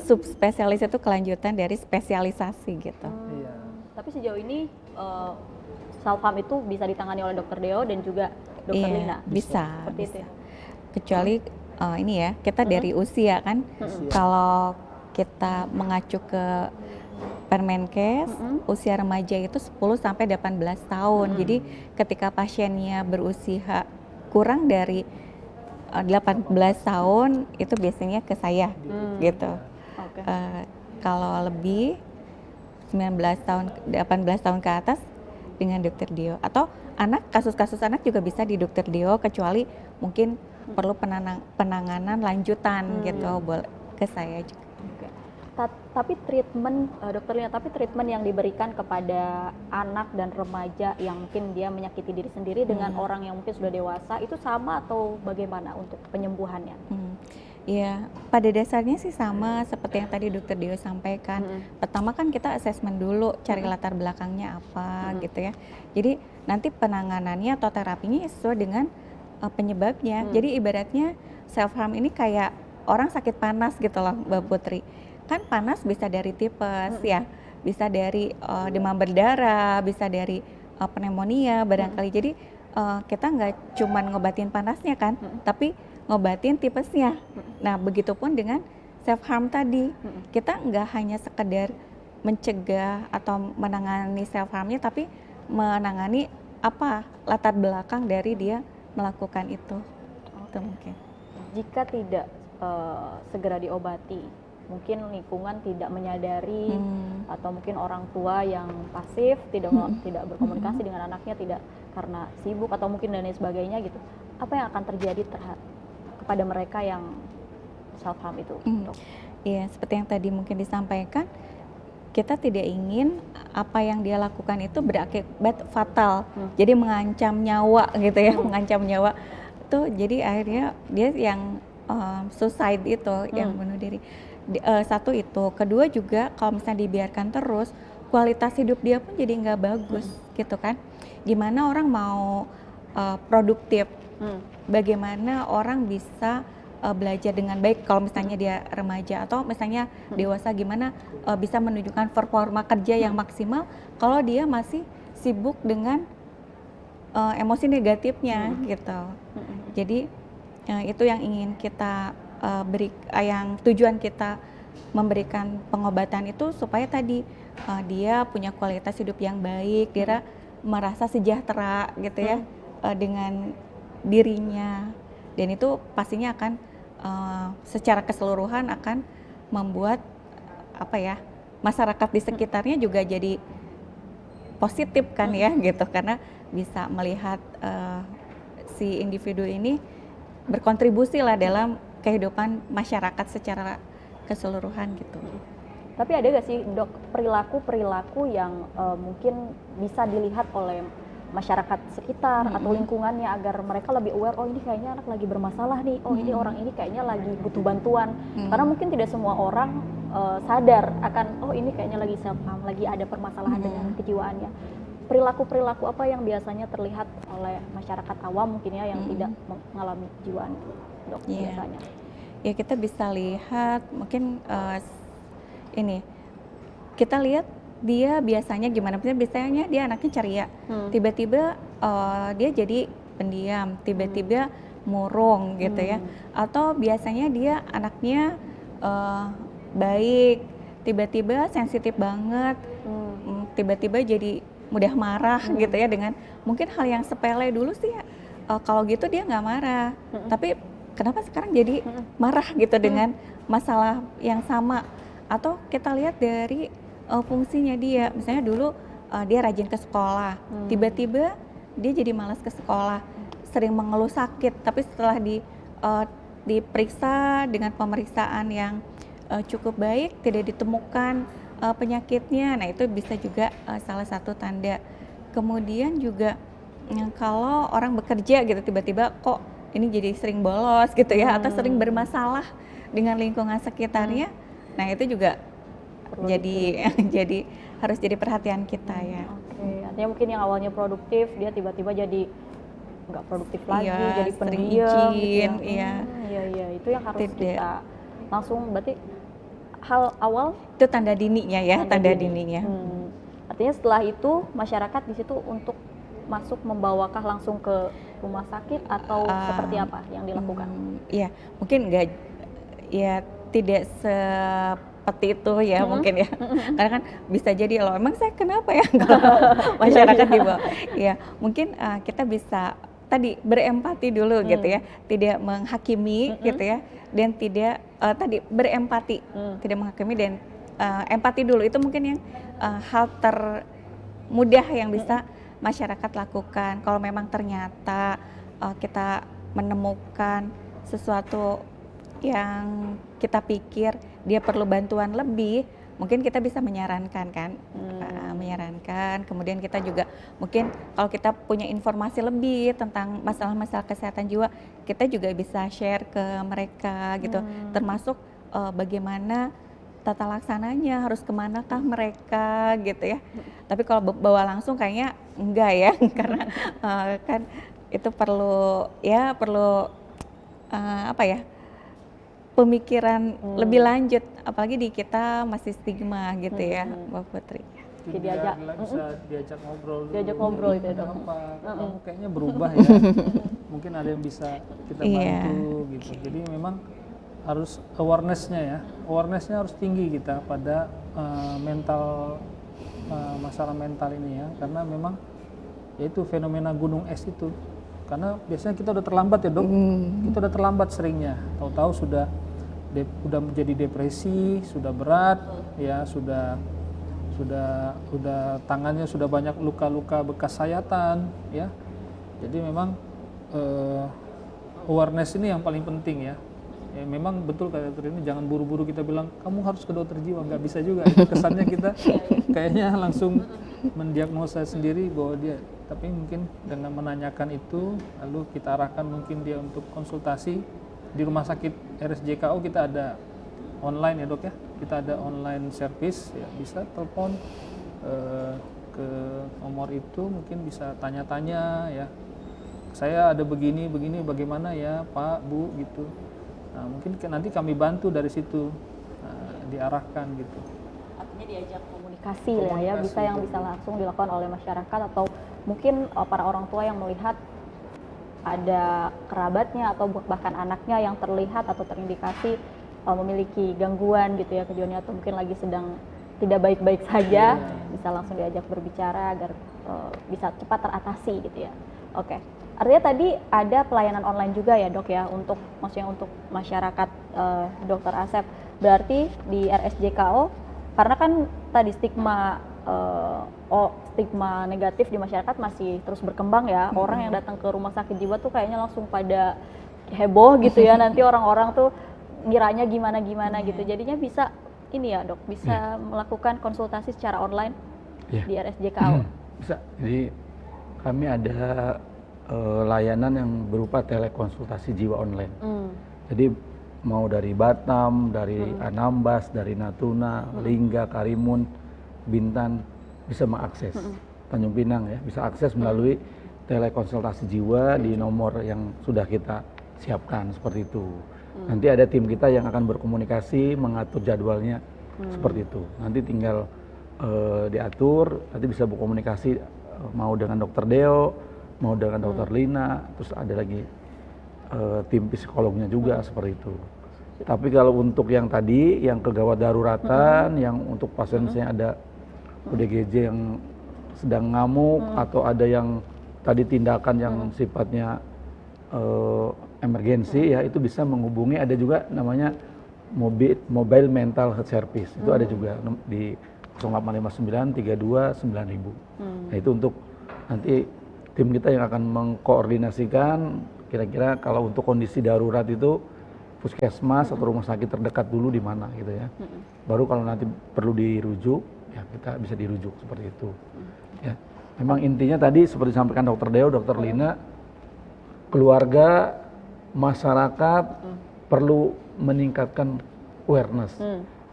subspesialis itu kelanjutan dari spesialisasi gitu. Iya. Tapi sejauh ini self harm itu bisa ditangani oleh Dokter Deo dan juga Dokter Iya, Lina. bisa. Seperti itu ya. Kecuali ini ya, kita dari usia kan. Kalau kita mengacu ke Permenkes, usia remaja itu 10 sampai 18 tahun. Jadi ketika pasiennya berusia kurang dari 18 tahun itu biasanya ke saya gitu. Oke. Kalau lebih 19 tahun, 18 tahun ke atas dengan Dokter Deo, atau kasus-kasus anak juga bisa di Dokter Deo, kecuali mungkin perlu penanganan lanjutan gitu, boleh ke saya juga. Oke. Tapi treatment Dokter Lina, tapi treatment yang diberikan kepada anak dan remaja yang mungkin dia menyakiti diri sendiri dengan orang yang mungkin sudah dewasa itu sama atau bagaimana untuk penyembuhannya? Ya, pada dasarnya sih sama seperti yang tadi Dokter Deo sampaikan. Pertama kan kita asesmen dulu, cari latar belakangnya apa gitu ya. Jadi nanti penanganannya atau terapinya sesuai dengan penyebabnya. Jadi ibaratnya self harm ini kayak orang sakit panas gitu loh, Mbak Putri. Kan panas bisa dari tipes ya, bisa dari demam berdarah, bisa dari pneumonia barangkali. Jadi kita nggak cuma ngobatin panasnya kan, tapi ngobatin tipesnya. Nah, begitupun dengan self harm tadi. Kita nggak hanya sekedar mencegah atau menangani self harmnya, tapi menangani apa latar belakang dari dia melakukan itu. Itu mungkin. Jika tidak segera diobati, mungkin lingkungan tidak menyadari atau mungkin orang tua yang pasif tidak berkomunikasi dengan anaknya, tidak karena sibuk atau mungkin dan lain sebagainya gitu. apa yang akan terjadi kepada mereka yang self harm itu, Dok? Iya, seperti yang tadi mungkin disampaikan, kita tidak ingin apa yang dia lakukan itu berakibat fatal, jadi mengancam nyawa gitu ya, mengancam nyawa. Itu jadi akhirnya dia yang suicide itu, yang bunuh diri. Satu itu, kedua juga kalau misalnya dibiarkan terus, kualitas hidup dia pun jadi nggak bagus gitu kan. Gimana orang mau produktif, bagaimana orang bisa belajar dengan baik kalau misalnya dia remaja atau misalnya dewasa, gimana bisa menunjukkan performa kerja yang maksimal kalau dia masih sibuk dengan emosi negatifnya gitu. Jadi itu yang ingin kita yang tujuan kita memberikan pengobatan itu supaya tadi dia punya kualitas hidup yang baik, dia merasa sejahtera gitu ya dengan dirinya, dan itu pastinya akan secara keseluruhan akan membuat masyarakat di sekitarnya juga jadi positif kan ya gitu, karena bisa melihat si individu ini berkontribusi lah dalam kehidupan masyarakat secara keseluruhan gitu. Tapi ada gak sih, Dok, perilaku yang mungkin bisa dilihat oleh masyarakat sekitar atau lingkungannya agar mereka lebih aware, oh ini kayaknya anak lagi bermasalah nih, oh ini orang ini kayaknya lagi butuh bantuan. Karena mungkin tidak semua orang sadar akan, oh ini kayaknya lagi self harm, lagi ada permasalahan dengan kejiwaannya. Perilaku-perilaku apa yang biasanya terlihat oleh masyarakat awam mungkin ya yang tidak mengalami kejiwaan itu, Dok, biasanya? Ya kita bisa lihat mungkin kita lihat dia biasanya gimana, biasanya dia anaknya ceria, tiba-tiba dia jadi pendiam, tiba-tiba murung gitu ya, atau biasanya dia anaknya baik, tiba-tiba sensitif banget, tiba-tiba jadi mudah marah gitu ya, dengan mungkin hal yang sepele dulu sih kalau gitu dia nggak marah, tapi kenapa sekarang jadi marah gitu dengan masalah yang sama. Atau kita lihat dari fungsinya dia, misalnya dulu dia rajin ke sekolah, tiba-tiba dia jadi malas ke sekolah, sering mengeluh sakit, tapi setelah diperiksa dengan pemeriksaan yang cukup baik, tidak ditemukan penyakitnya. Nah itu bisa juga salah satu tanda. Kemudian juga kalau orang bekerja gitu, tiba-tiba kok ini jadi sering bolos gitu ya, atau sering bermasalah dengan lingkungan sekitarnya. Nah itu juga jadi harus jadi perhatian kita ya. Oke, artinya mungkin yang awalnya produktif dia tiba-tiba jadi nggak produktif lagi, jadi pendiam gitu ya. Iya, itu yang harus kita langsung, berarti hal awal itu tanda dininya ya, tanda dininya. Artinya setelah itu masyarakat di situ untuk masuk membawakah langsung ke rumah sakit atau seperti apa yang dilakukan? Iya, mungkin enggak ya, tidak seperti itu ya mungkin ya. Karena kan bisa jadi loh, emang saya kenapa ya kalau masyarakat dibawa. Ya, mungkin kita bisa tadi berempati dulu gitu ya, tidak menghakimi gitu ya, dan tidak tadi berempati, tidak menghakimi dan empati dulu, itu mungkin yang hal termudah yang bisa masyarakat lakukan. Kalau memang ternyata kita menemukan sesuatu yang kita pikir dia perlu bantuan lebih, mungkin kita bisa menyarankan kan, menyarankan. Kemudian kita juga mungkin kalau kita punya informasi lebih tentang masalah-masalah kesehatan jiwa, kita juga bisa share ke mereka gitu, termasuk bagaimana tata laksananya, harus kemanakah mereka gitu ya. Tapi kalau bawa langsung kayaknya enggak ya, karena kan itu perlu pemikiran lebih lanjut, apalagi di kita masih stigma gitu ya, Mbak Putri. Jadi diajak ngobrol dulu. Diajak ngobrol itu ya, Dok. Kamu kayaknya berubah ya. Mungkin ada yang bisa kita bantu gitu. Jadi memang harus awareness-nya harus tinggi kita pada masalah mental ini ya, karena memang yaitu fenomena gunung es itu. Karena biasanya kita udah terlambat ya, Dok, kita udah terlambat seringnya, tahu-tahu sudah menjadi depresi, sudah berat, ya sudah tangannya sudah banyak luka-luka bekas sayatan, ya. Jadi memang awareness ini yang paling penting ya. Ya memang betul kata dokter ini, jangan buru-buru kita bilang kamu harus ke dokter jiwa, nggak bisa juga. Kesannya kita kayaknya langsung mendiagnosa sendiri bahwa dia, tapi mungkin dengan menanyakan itu lalu kita arahkan mungkin dia untuk konsultasi di rumah sakit RSJKO. Kita ada online ya dok ya, kita ada online service ya, bisa telepon ke nomor itu, mungkin bisa tanya-tanya ya, saya ada begini bagaimana ya Pak Bu gitu. Nah, mungkin nanti kami bantu dari situ, diarahkan gitu. Artinya diajak komunikasi lah ya, bisa yang bisa langsung dilakukan oleh masyarakat atau mungkin para orang tua yang melihat ada kerabatnya atau bahkan anaknya yang terlihat atau terindikasi memiliki gangguan gitu ya kejiwaannya, atau mungkin lagi sedang tidak baik-baik saja, bisa langsung diajak berbicara agar bisa cepat teratasi gitu ya. Oke. Artinya tadi ada pelayanan online juga ya dok ya, untuk maksudnya untuk masyarakat Dokter Asep. Berarti di RSJKO, karena kan tadi stigma negatif di masyarakat masih terus berkembang ya. Orang yang datang ke rumah sakit jiwa tuh kayaknya langsung pada heboh gitu ya. Nanti orang-orang tuh ngiranya gimana gitu. Jadinya bisa ini ya dok, bisa melakukan konsultasi secara online di RSJKO. Bisa. Jadi kami ada layanan yang berupa telekonsultasi jiwa online. Jadi mau dari Batam, dari Anambas, dari Natuna, Lingga, Karimun, Bintan bisa mengakses. Tanjung Pinang ya, bisa akses melalui telekonsultasi jiwa di nomor yang sudah kita siapkan seperti itu. Nanti ada tim kita yang akan berkomunikasi, mengatur jadwalnya seperti itu. Nanti tinggal diatur, nanti bisa berkomunikasi mau dengan Dokter Deo, mau dengan Dokter Lina, terus ada lagi tim psikolognya juga seperti itu. Tapi kalau untuk yang tadi, yang kegawat daruratan, yang untuk pasien misalnya ada ODGJ yang sedang ngamuk, atau ada yang tadi tindakan yang sifatnya emergensi ya, itu bisa menghubungi, ada juga namanya mobile mental health service, itu ada juga di 0859 32 9000. Nah itu untuk nanti tim kita yang akan mengkoordinasikan kira-kira kalau untuk kondisi darurat itu puskesmas atau rumah sakit terdekat dulu di mana gitu ya. Baru kalau nanti perlu dirujuk ya kita bisa dirujuk seperti itu. Ya. Memang intinya tadi seperti disampaikan Dokter Deo, Dokter Lina, keluarga, masyarakat perlu meningkatkan awareness.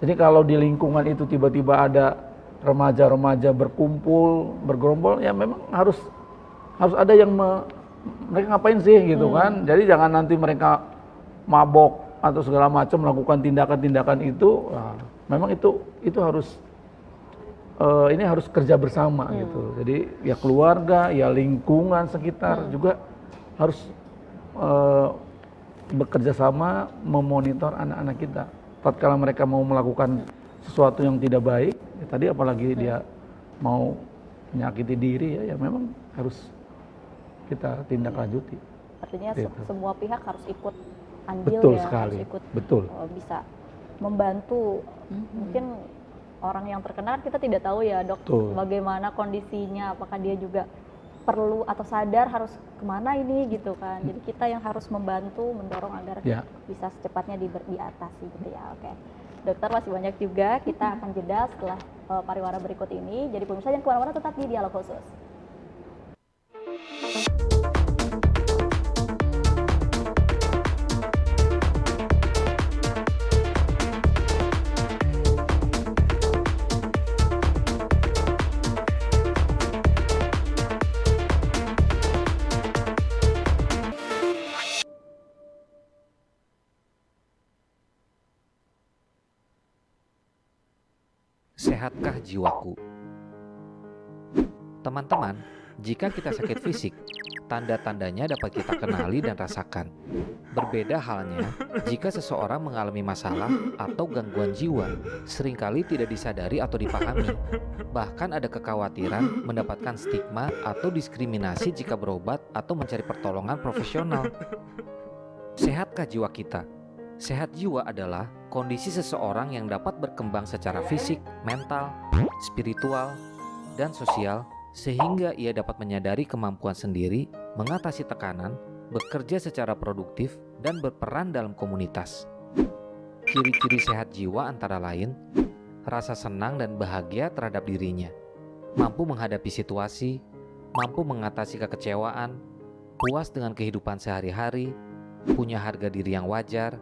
Jadi kalau di lingkungan itu tiba-tiba ada remaja-remaja berkumpul, bergerombol, ya memang harus ada yang mereka ngapain sih gitu kan. Jadi jangan nanti mereka mabok atau segala macam melakukan tindakan-tindakan itu. Nah, memang itu harus ini harus kerja bersama gitu. Jadi ya keluarga, ya lingkungan sekitar juga harus bekerja sama memonitor anak-anak kita. Tatkala mereka mau melakukan sesuatu yang tidak baik, ya tadi apalagi dia mau menyakiti diri ya memang harus kita tindak lanjuti. Artinya semua pihak harus ikut andil. Betul ya, sekali. harus ikut bisa membantu. Mungkin orang yang terkena kita tidak tahu ya dok, bagaimana kondisinya, apakah dia juga perlu atau sadar harus kemana ini gitu kan. Jadi kita yang harus membantu, mendorong agar bisa secepatnya diatasi gitu ya. Oke. Dokter masih banyak juga, kita akan jeda setelah pariwara berikut ini. Jadi pemirsa jangan kemana-mana, tetap di Dialog Khusus. Sehatkah jiwaku? Teman-teman, jika kita sakit fisik, tanda-tandanya dapat kita kenali dan rasakan. Berbeda halnya jika seseorang mengalami masalah atau gangguan jiwa, seringkali tidak disadari atau dipahami. Bahkan ada kekhawatiran mendapatkan stigma atau diskriminasi jika berobat atau mencari pertolongan profesional. Sehatkah jiwa kita? Sehat jiwa adalah kondisi seseorang yang dapat berkembang secara fisik, mental, spiritual, dan sosial sehingga ia dapat menyadari kemampuan sendiri, mengatasi tekanan, bekerja secara produktif, dan berperan dalam komunitas. Ciri-ciri sehat jiwa antara lain, rasa senang dan bahagia terhadap dirinya, mampu menghadapi situasi, mampu mengatasi kekecewaan, puas dengan kehidupan sehari-hari, punya harga diri yang wajar,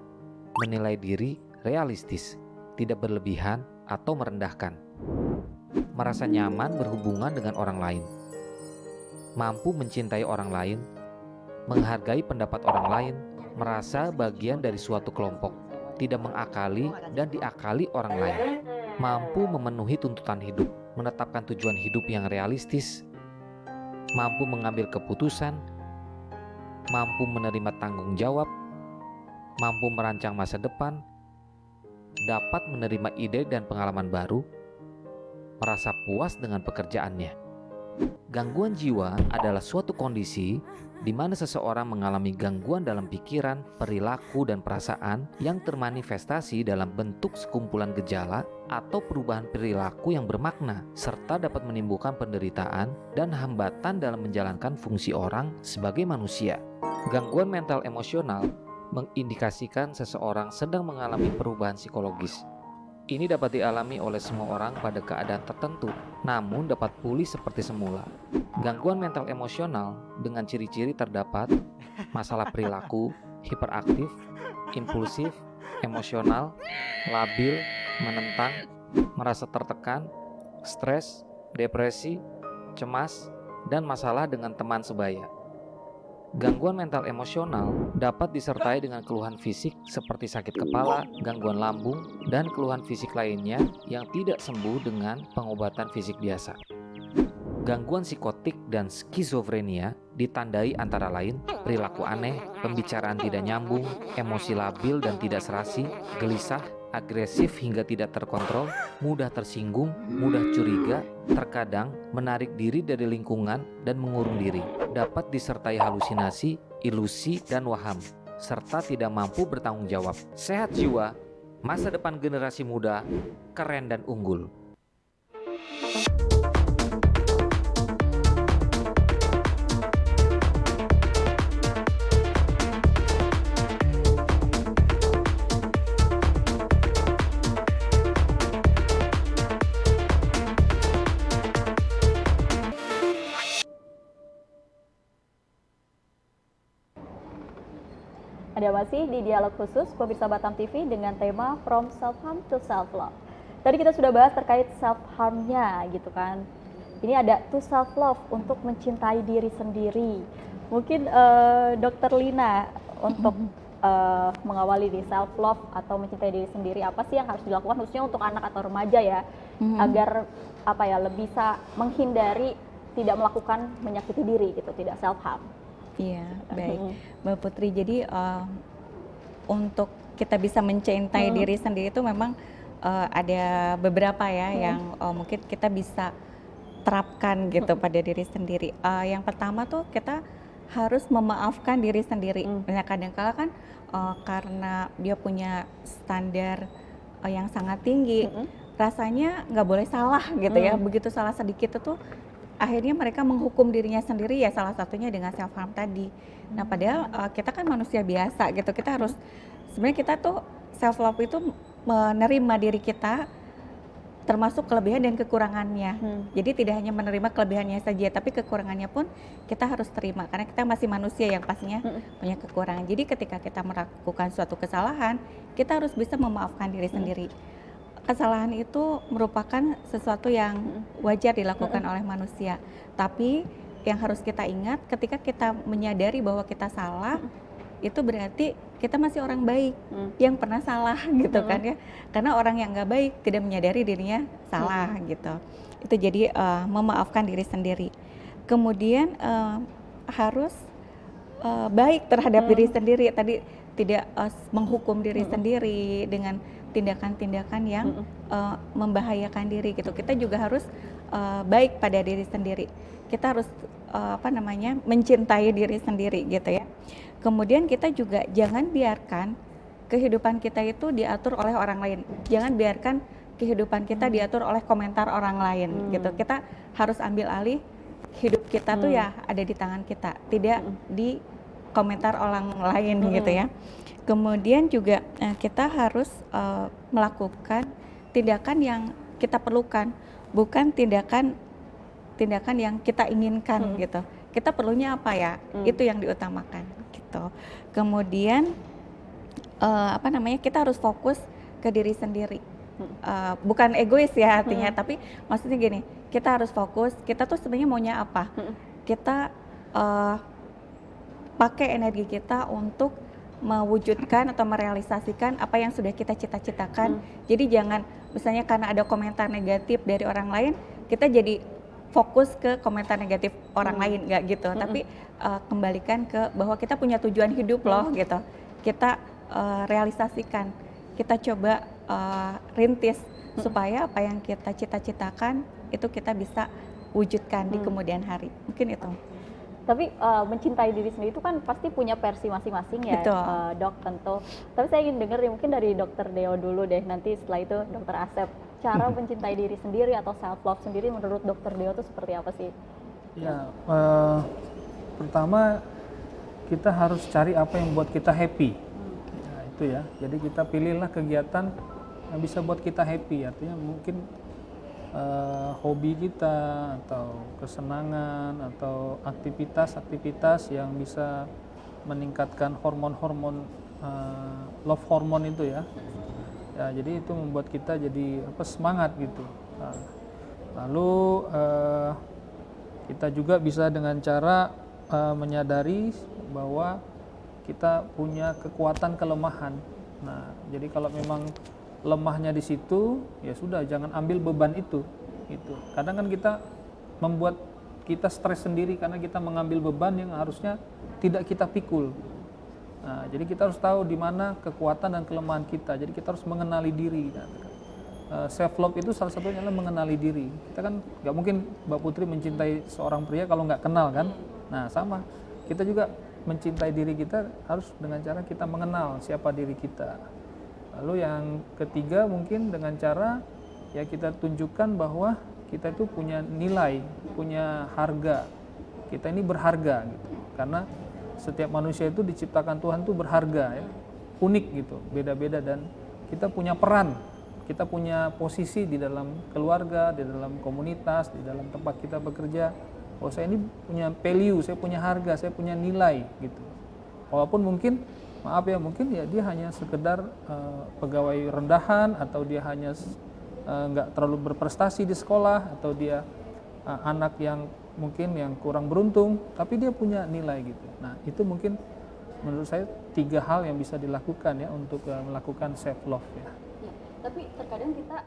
menilai diri realistis, tidak berlebihan atau merendahkan, merasa nyaman berhubungan dengan orang lain, mampu mencintai orang lain, menghargai pendapat orang lain, merasa bagian dari suatu kelompok, tidak mengakali dan diakali orang lain, mampu memenuhi tuntutan hidup, menetapkan tujuan hidup yang realistis, mampu mengambil keputusan, mampu menerima tanggung jawab, mampu merancang masa depan, dapat menerima ide dan pengalaman baru, merasa puas dengan pekerjaannya. Gangguan jiwa adalah suatu kondisi di mana seseorang mengalami gangguan dalam pikiran, perilaku, dan perasaan yang termanifestasi dalam bentuk sekumpulan gejala atau perubahan perilaku yang bermakna, serta dapat menimbulkan penderitaan dan hambatan dalam menjalankan fungsi orang sebagai manusia. Gangguan mental emosional mengindikasikan seseorang sedang mengalami perubahan psikologis. Ini dapat dialami oleh semua orang pada keadaan tertentu, namun dapat pulih seperti semula. Gangguan mental emosional dengan ciri-ciri terdapat masalah perilaku, hiperaktif, impulsif, emosional, labil, menentang, merasa tertekan, stres, depresi, cemas, dan masalah dengan teman sebaya. Gangguan mental emosional dapat disertai dengan keluhan fisik seperti sakit kepala, gangguan lambung, dan keluhan fisik lainnya yang tidak sembuh dengan pengobatan fisik biasa. Gangguan psikotik dan skizofrenia ditandai antara lain perilaku aneh, pembicaraan tidak nyambung, emosi labil dan tidak serasi, gelisah, agresif hingga tidak terkontrol, mudah tersinggung, mudah curiga, terkadang menarik diri dari lingkungan dan mengurung diri. Dapat disertai halusinasi, ilusi, dan waham, serta tidak mampu bertanggung jawab. Sehat jiwa, masa depan generasi muda, keren dan unggul. Ada masih di dialog khusus pemirsa Batam TV dengan tema From Self Harm to Self Love. Tadi kita sudah bahas terkait self harmnya gitu kan. Ini ada to self love untuk mencintai diri sendiri. Mungkin Dokter Lina untuk mengawali di self love atau mencintai diri sendiri, apa sih yang harus dilakukan khususnya untuk anak atau remaja ya, agar apa ya lebih bisa menghindari tidak melakukan menyakiti diri gitu, tidak self harm. Iya, baik Mbak Putri. Jadi untuk kita bisa mencintai diri sendiri itu memang ada beberapa ya yang mungkin kita bisa terapkan gitu pada diri sendiri. Yang pertama tuh kita harus memaafkan diri sendiri. Nah, kadang-kala kan karena dia punya standar yang sangat tinggi, rasanya nggak boleh salah gitu ya. Begitu salah sedikit itu akhirnya mereka menghukum dirinya sendiri, ya salah satunya dengan self harm tadi. Nah, padahal kita kan manusia biasa gitu. Kita harus sebenarnya kita tuh self love itu menerima diri kita termasuk kelebihan dan kekurangannya. Jadi tidak hanya menerima kelebihannya saja, tapi kekurangannya pun kita harus terima karena kita masih manusia yang pastinya punya kekurangan. Jadi ketika kita melakukan suatu kesalahan, kita harus bisa memaafkan diri sendiri. Kesalahan itu merupakan sesuatu yang wajar dilakukan oleh manusia. Tapi yang harus kita ingat ketika kita menyadari bahwa kita salah, itu berarti kita masih orang baik yang pernah salah gitu kan ya. Karena orang yang nggak baik tidak menyadari dirinya salah gitu. Itu jadi memaafkan diri sendiri. Kemudian harus baik terhadap diri sendiri. Tadi tidak menghukum diri sendiri dengan tindakan-tindakan yang membahayakan diri gitu. Kita juga harus baik pada diri sendiri. Kita harus mencintai diri sendiri gitu ya. Kemudian kita juga jangan biarkan kehidupan kita itu diatur oleh orang lain. Jangan biarkan kehidupan kita diatur oleh komentar orang lain gitu. Kita harus ambil alih hidup kita tuh ya ada di tangan kita, tidak komentar orang lain gitu ya. Kemudian juga kita harus melakukan tindakan yang kita perlukan, bukan tindakan yang kita inginkan gitu. Kita perlunya apa ya? Itu yang diutamakan gitu. Kemudian kita harus fokus ke diri sendiri. Bukan egois ya artinya, tapi maksudnya gini, kita harus fokus, kita tuh sebenarnya maunya apa? Kita pakai energi kita untuk mewujudkan atau merealisasikan apa yang sudah kita cita-citakan. Jadi jangan misalnya karena ada komentar negatif dari orang lain, kita jadi fokus ke komentar negatif orang lain, nggak gitu. Tapi kembalikan ke bahwa kita punya tujuan hidup loh gitu. Kita realisasikan, kita coba rintis supaya apa yang kita cita-citakan itu kita bisa wujudkan di kemudian hari. Mungkin itu. Tapi mencintai diri sendiri itu kan pasti punya versi masing-masing ya, Dok, tentu. Tapi saya ingin dengar mungkin dari Dokter Deo dulu deh, nanti setelah itu Dokter Asep. Cara mencintai diri sendiri atau self love sendiri menurut Dokter Deo itu seperti apa sih? Ya, pertama kita harus cari apa yang buat kita happy. Nah, itu ya. Jadi kita pilihlah kegiatan yang bisa buat kita happy. Artinya mungkin hobi kita atau kesenangan atau aktivitas yang bisa meningkatkan hormon-hormon love hormone itu ya. Ya, jadi itu membuat kita jadi semangat gitu. Nah, lalu kita juga bisa dengan cara menyadari bahwa kita punya kekuatan kelemahan. Nah, jadi kalau memang lemahnya di situ, ya sudah, jangan ambil beban itu. Gitu. Kadang kan kita membuat kita stres sendiri karena kita mengambil beban yang harusnya tidak kita pikul. Nah, jadi kita harus tahu di mana kekuatan dan kelemahan kita. Jadi kita harus mengenali diri. Self love itu salah satunya adalah mengenali diri. Kita kan nggak mungkin Mbak Putri mencintai seorang pria kalau nggak kenal kan. Nah sama, kita juga mencintai diri kita harus dengan cara kita mengenal siapa diri kita. Lalu yang ketiga mungkin dengan cara ya kita tunjukkan bahwa kita itu punya nilai, punya harga. Kita ini berharga gitu. Karena setiap manusia itu diciptakan Tuhan itu berharga ya. Unik gitu, beda-beda, dan kita punya peran. Kita punya posisi di dalam keluarga, di dalam komunitas, di dalam tempat kita bekerja. Oh, saya ini punya value, saya punya harga, saya punya nilai gitu. Walaupun mungkin maaf ya, mungkin ya dia hanya sekedar pegawai rendahan, atau dia hanya nggak terlalu berprestasi di sekolah, atau dia anak yang mungkin yang kurang beruntung, tapi dia punya nilai gitu. Nah itu mungkin menurut saya 3 hal yang bisa dilakukan ya untuk melakukan self love ya. Tapi terkadang kita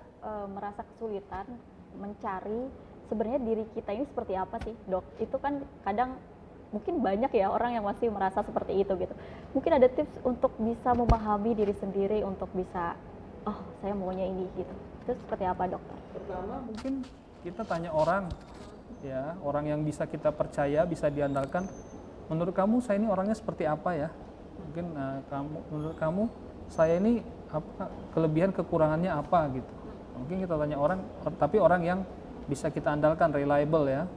merasa kesulitan mencari sebenarnya diri kita ini seperti apa sih, Dok? Itu kan kadang mungkin banyak ya orang yang masih merasa seperti itu gitu. Mungkin ada tips untuk bisa memahami diri sendiri, untuk bisa, oh saya maunya ini gitu. Itu seperti apa, Dokter? Pertama mungkin kita tanya orang, ya orang yang bisa kita percaya, bisa diandalkan. Menurut kamu saya ini orangnya seperti apa ya? Mungkin menurut kamu saya ini apa kelebihan kekurangannya apa gitu. Mungkin kita tanya orang, tapi orang yang bisa kita andalkan, reliable ya.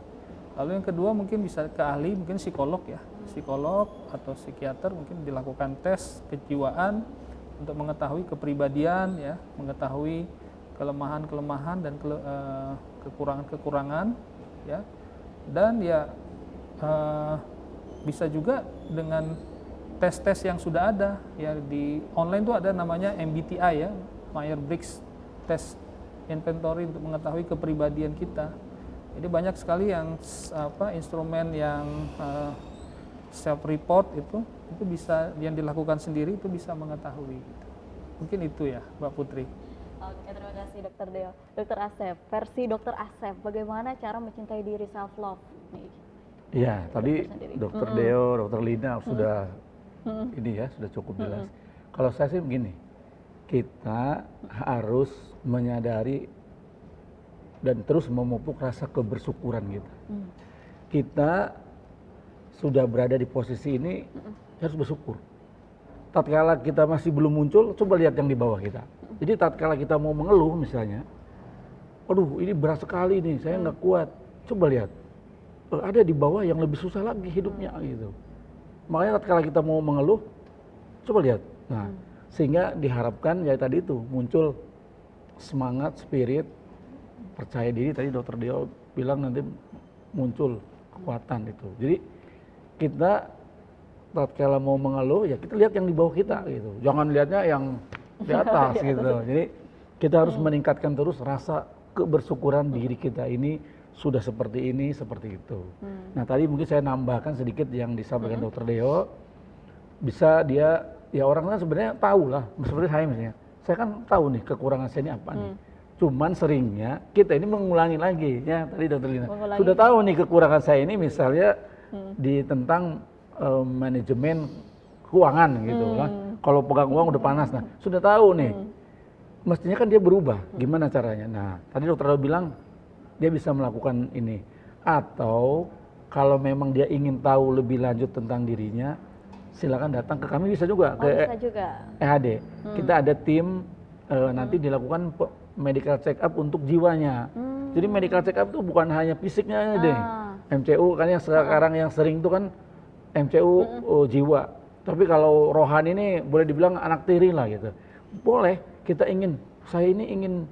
Lalu yang kedua mungkin bisa ke ahli, mungkin psikolog ya, psikolog atau psikiater, mungkin dilakukan tes kejiwaan untuk mengetahui kepribadian ya, mengetahui kelemahan-kelemahan dan kekurangan-kekurangan ya. Dan ya bisa juga dengan tes-tes yang sudah ada ya, di online tuh ada namanya MBTI ya, Myers-Briggs Test Inventory, untuk mengetahui kepribadian kita. Jadi banyak sekali yang instrumen yang self report itu bisa yang dilakukan sendiri, itu bisa mengetahui. Mungkin itu ya, Mbak Putri. Oke, terima kasih Dokter Deo. Dokter Asep, versi Dokter Asep, bagaimana cara mencintai diri, self love nih? Iya, tadi Dokter Deo, Dokter Lina sudah ini ya, sudah cukup jelas. Kalau saya sih begini, kita harus menyadari dan terus memupuk rasa kebersyukuran kita. Kita sudah berada di posisi ini, harus bersyukur. Tatkala kita masih belum muncul, coba lihat yang di bawah kita. Jadi tatkala kita mau mengeluh misalnya, aduh ini berat sekali nih, saya nggak kuat. Coba lihat, ada di bawah yang lebih susah lagi hidupnya gitu. Makanya kalau kita mau mengeluh, coba lihat. Nah, sehingga diharapkan ya tadi itu muncul semangat, spirit, percaya diri. Tadi Dokter Deo bilang nanti muncul kekuatan itu. Jadi kita tatkala mau mengeluh ya kita lihat yang di bawah kita gitu. Jangan lihatnya yang di atas gitu. Jadi kita harus meningkatkan terus rasa kebersyukuran diri kita ini sudah seperti ini, seperti itu. Nah tadi mungkin saya nambahkan sedikit yang disampaikan Dokter Deo. Bisa dia, ya orang kan sebenarnya tahu lah, seperti saya misalnya. Saya kan tahu nih kekurangan saya ini apa nih. Cuman seringnya kita ini mengulangi lagi, ya tadi Dokter Lina. Sudah tahu nih kekurangan saya ini misalnya di tentang manajemen keuangan gitu lah. Kalau pegang uang udah panas, nah sudah tahu nih. Mestinya kan dia berubah, gimana caranya? Nah tadi Dokter Deo bilang, dia bisa melakukan ini. Atau kalau memang dia ingin tahu lebih lanjut tentang dirinya, silakan datang ke kami, bisa juga ke EHD. Kita ada tim nanti dilakukan medical check up untuk jiwanya. Jadi medical check up itu bukan hanya fisiknya deh. MCU kan yang sekarang yang sering itu kan MCU jiwa. Tapi kalau rohani ini boleh dibilang anak tiri lah gitu. Boleh, kita saya ini ingin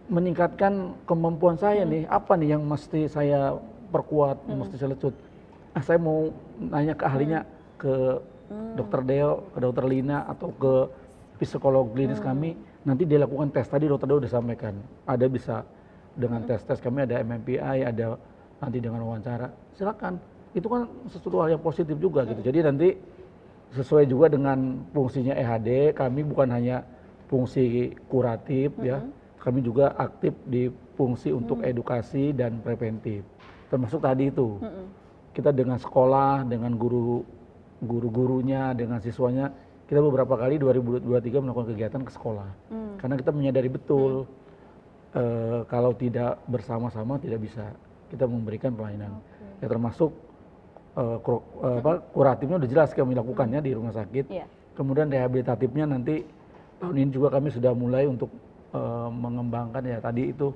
meningkatkan kemampuan saya nih, apa nih yang mesti saya perkuat, mesti saya lecut. Saya mau nanya ke ahlinya, ke Dokter Deo, ke Dokter Lina, atau ke psikolog klinis kami, nanti dia lakukan tes. Tadi Dokter Deo udah sampaikan, ada bisa dengan tes-tes kami, ada MMPI, ada nanti dengan wawancara. Silakan, itu kan sesuatu hal yang positif juga gitu. Jadi nanti sesuai juga dengan fungsinya EHD, kami bukan hanya fungsi kuratif ya, kami juga aktif di fungsi untuk edukasi dan preventif. Termasuk tadi itu, kita dengan sekolah, dengan guru-gurunya, dengan siswanya, kita beberapa kali 2023 melakukan kegiatan ke sekolah. Karena kita menyadari betul, kalau tidak bersama-sama tidak bisa kita memberikan pelayanan. Ya termasuk kuratifnya udah jelas kami lakukannya di rumah sakit. Kemudian rehabilitatifnya nanti tahun ini juga kami sudah mulai untuk mengembangkan ya tadi itu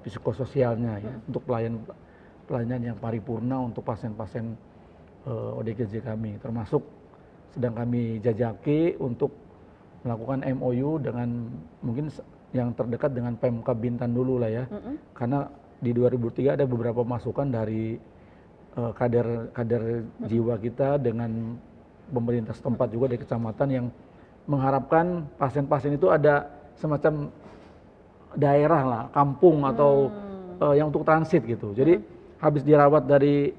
psikososialnya ya, untuk pelayanan yang paripurna untuk pasien-pasien ODGJ kami, termasuk sedang kami jajaki untuk melakukan MOU dengan mungkin yang terdekat dengan Pemkab Bintan dulu lah ya, karena di 2003 ada beberapa masukan dari kader jiwa kita dengan pemerintah setempat juga dari kecamatan yang mengharapkan pasien-pasien itu ada semacam daerah lah, kampung atau yang untuk transit gitu. Jadi habis dirawat dari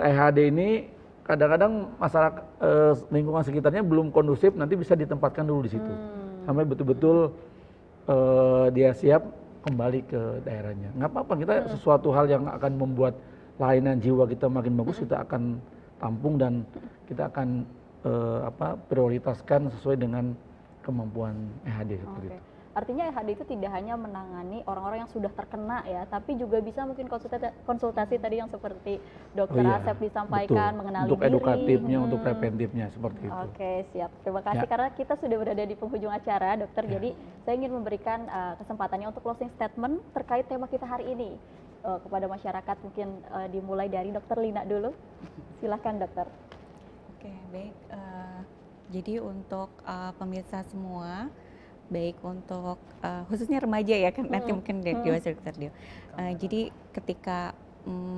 EHD ini, kadang-kadang masyarakat lingkungan sekitarnya belum kondusif, nanti bisa ditempatkan dulu di situ sampai betul-betul dia siap kembali ke daerahnya. Nggak apa-apa, kita sesuatu hal yang akan membuat layanan jiwa kita makin bagus, kita akan tampung dan kita akan prioritaskan sesuai dengan kemampuan EHD seperti itu. Artinya EHD itu tidak hanya menangani orang-orang yang sudah terkena ya, tapi juga bisa mungkin konsultasi tadi yang seperti Dokter Asep disampaikan, mengenali untuk diri. Untuk edukatifnya, untuk preventifnya seperti itu. Oke, siap. Terima kasih karena kita sudah berada di penghujung acara, Dokter. Jadi saya ingin memberikan kesempatannya untuk closing statement terkait tema kita hari ini kepada masyarakat. Mungkin dimulai dari Dokter Lina dulu. Silahkan, Dokter. Oke, baik. Jadi untuk pemirsa semua, baik untuk khususnya remaja ya, kan nanti mungkin dewasa Dokter Dio. Jadi ketika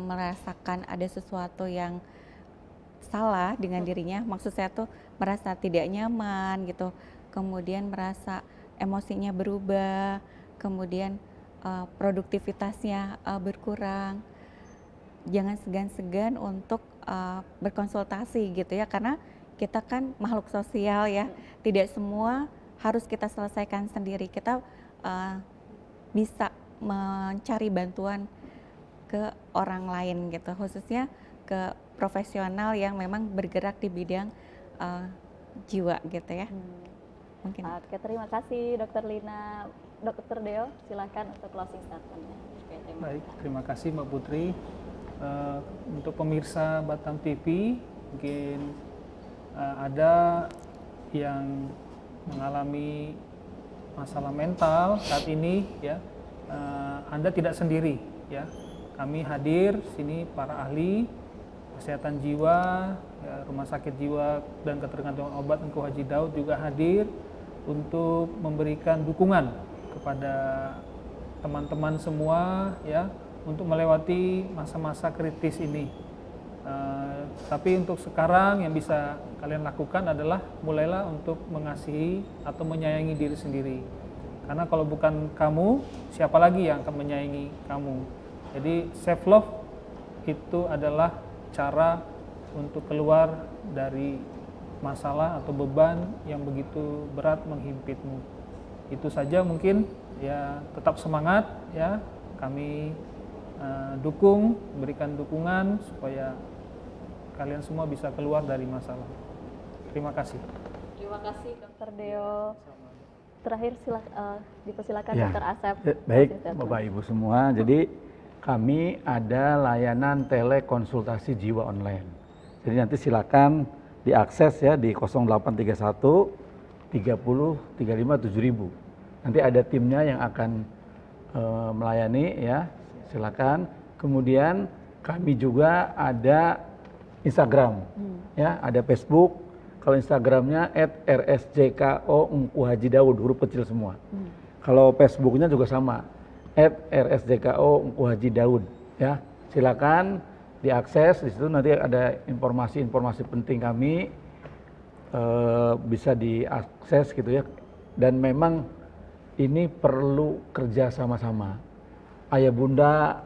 merasakan ada sesuatu yang salah dengan dirinya, maksud saya tuh merasa tidak nyaman gitu, kemudian merasa emosinya berubah, kemudian produktivitasnya berkurang, jangan segan-segan untuk berkonsultasi gitu ya, karena kita kan makhluk sosial ya, tidak semua harus kita selesaikan sendiri. Kita bisa mencari bantuan ke orang lain gitu, khususnya ke profesional yang memang bergerak di bidang jiwa gitu ya. Mungkin. Oke, terima kasih Dokter Lina. Dokter Deo, silakan untuk closing statement-nya. Baik, terima kasih Mbak Putri. Untuk pemirsa Batam TV, mungkin ada yang mengalami masalah mental saat ini ya, Anda tidak sendiri ya. Kami hadir sini para ahli kesehatan jiwa, ya, rumah sakit jiwa dan ketergantungan obat Engku Haji Daud juga hadir untuk memberikan dukungan kepada teman-teman semua ya untuk melewati masa-masa kritis ini. Tapi untuk sekarang yang bisa kalian lakukan adalah mulailah untuk mengasihi atau menyayangi diri sendiri. Karena kalau bukan kamu, siapa lagi yang akan menyayangi kamu? Jadi self love itu adalah cara untuk keluar dari masalah atau beban yang begitu berat menghimpitmu. Itu saja mungkin ya, tetap semangat ya. Kami dukung, berikan dukungan supaya kalian semua bisa keluar dari masalah. Terima kasih. Terima kasih Dokter Deo. Terakhir dipersilakan Ya, Dokter Asep. baik Bapak Ibu semua. Jadi kami ada layanan telekonsultasi jiwa online. Jadi nanti silakan diakses ya di 0831 30 35 7000. Nanti ada timnya yang akan melayani ya. Silakan. Kemudian kami juga ada Instagram, ya, ada Facebook. Kalau Instagramnya @rsjko Engku Haji Daud, huruf kecil semua. Kalau Facebooknya juga sama, @rsjko Engku Haji Daud, ya. Silakan diakses, di situ nanti ada informasi-informasi penting kami bisa diakses gitu ya. Dan memang ini perlu kerja sama-sama. Ayah bunda,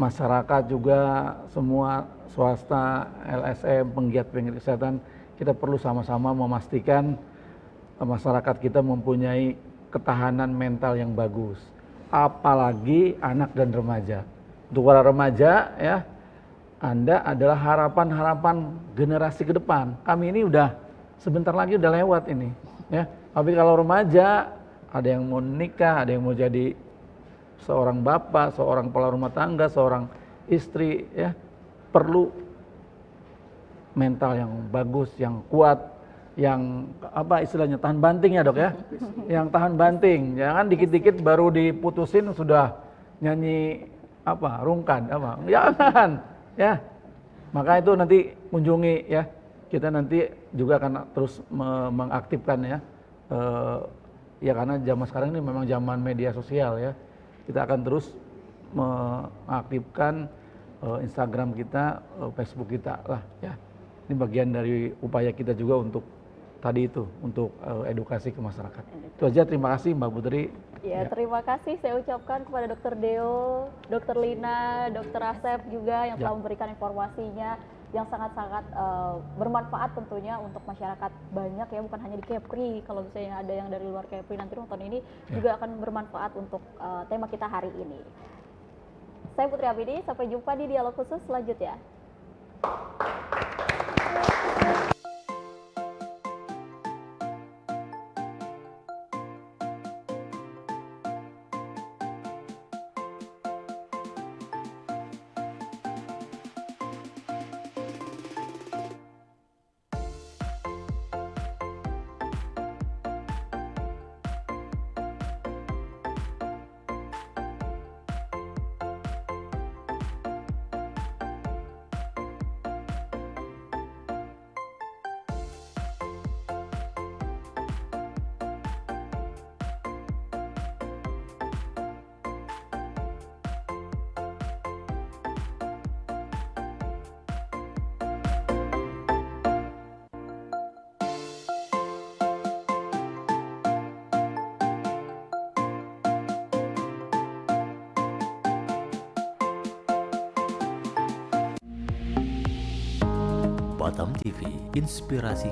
masyarakat juga, semua swasta, LSM, penggiat-penggiat kesehatan, kita perlu sama-sama memastikan masyarakat kita mempunyai ketahanan mental yang bagus. Apalagi anak dan remaja. Untuk para remaja ya, Anda adalah harapan-harapan generasi ke depan. Kami ini udah sebentar lagi udah lewat ini ya. Tapi kalau remaja, ada yang mau nikah, ada yang mau jadi seorang bapak, seorang kepala rumah tangga, seorang istri ya, perlu mental yang bagus, yang kuat, yang apa istilahnya tahan banting ya dok ya, yang tahan banting, jangan dikit-dikit baru diputusin sudah nyanyi apa rungkan apa, jangan ya. Maka itu nanti kunjungi ya, kita nanti juga akan terus mengaktifkan ya, ya karena zaman sekarang ini memang zaman media sosial ya. Kita akan terus mengaktifkan Instagram kita, Facebook kita lah ya. Ini bagian dari upaya kita juga untuk tadi itu, untuk edukasi ke masyarakat. Itu aja, terima kasih Mbak Putri. Ya, terima kasih saya ucapkan kepada Dokter Deo, Dokter Lina, Dokter Asep juga yang telah memberikan informasinya yang sangat-sangat bermanfaat tentunya untuk masyarakat banyak ya, bukan hanya di Kepri. Kalau misalnya ada yang dari luar Kepri nanti nonton ini juga akan bermanfaat untuk tema kita hari ini. Saya Putri Abidi, sampai jumpa di dialog khusus selanjutnya. Batam TV, inspirasi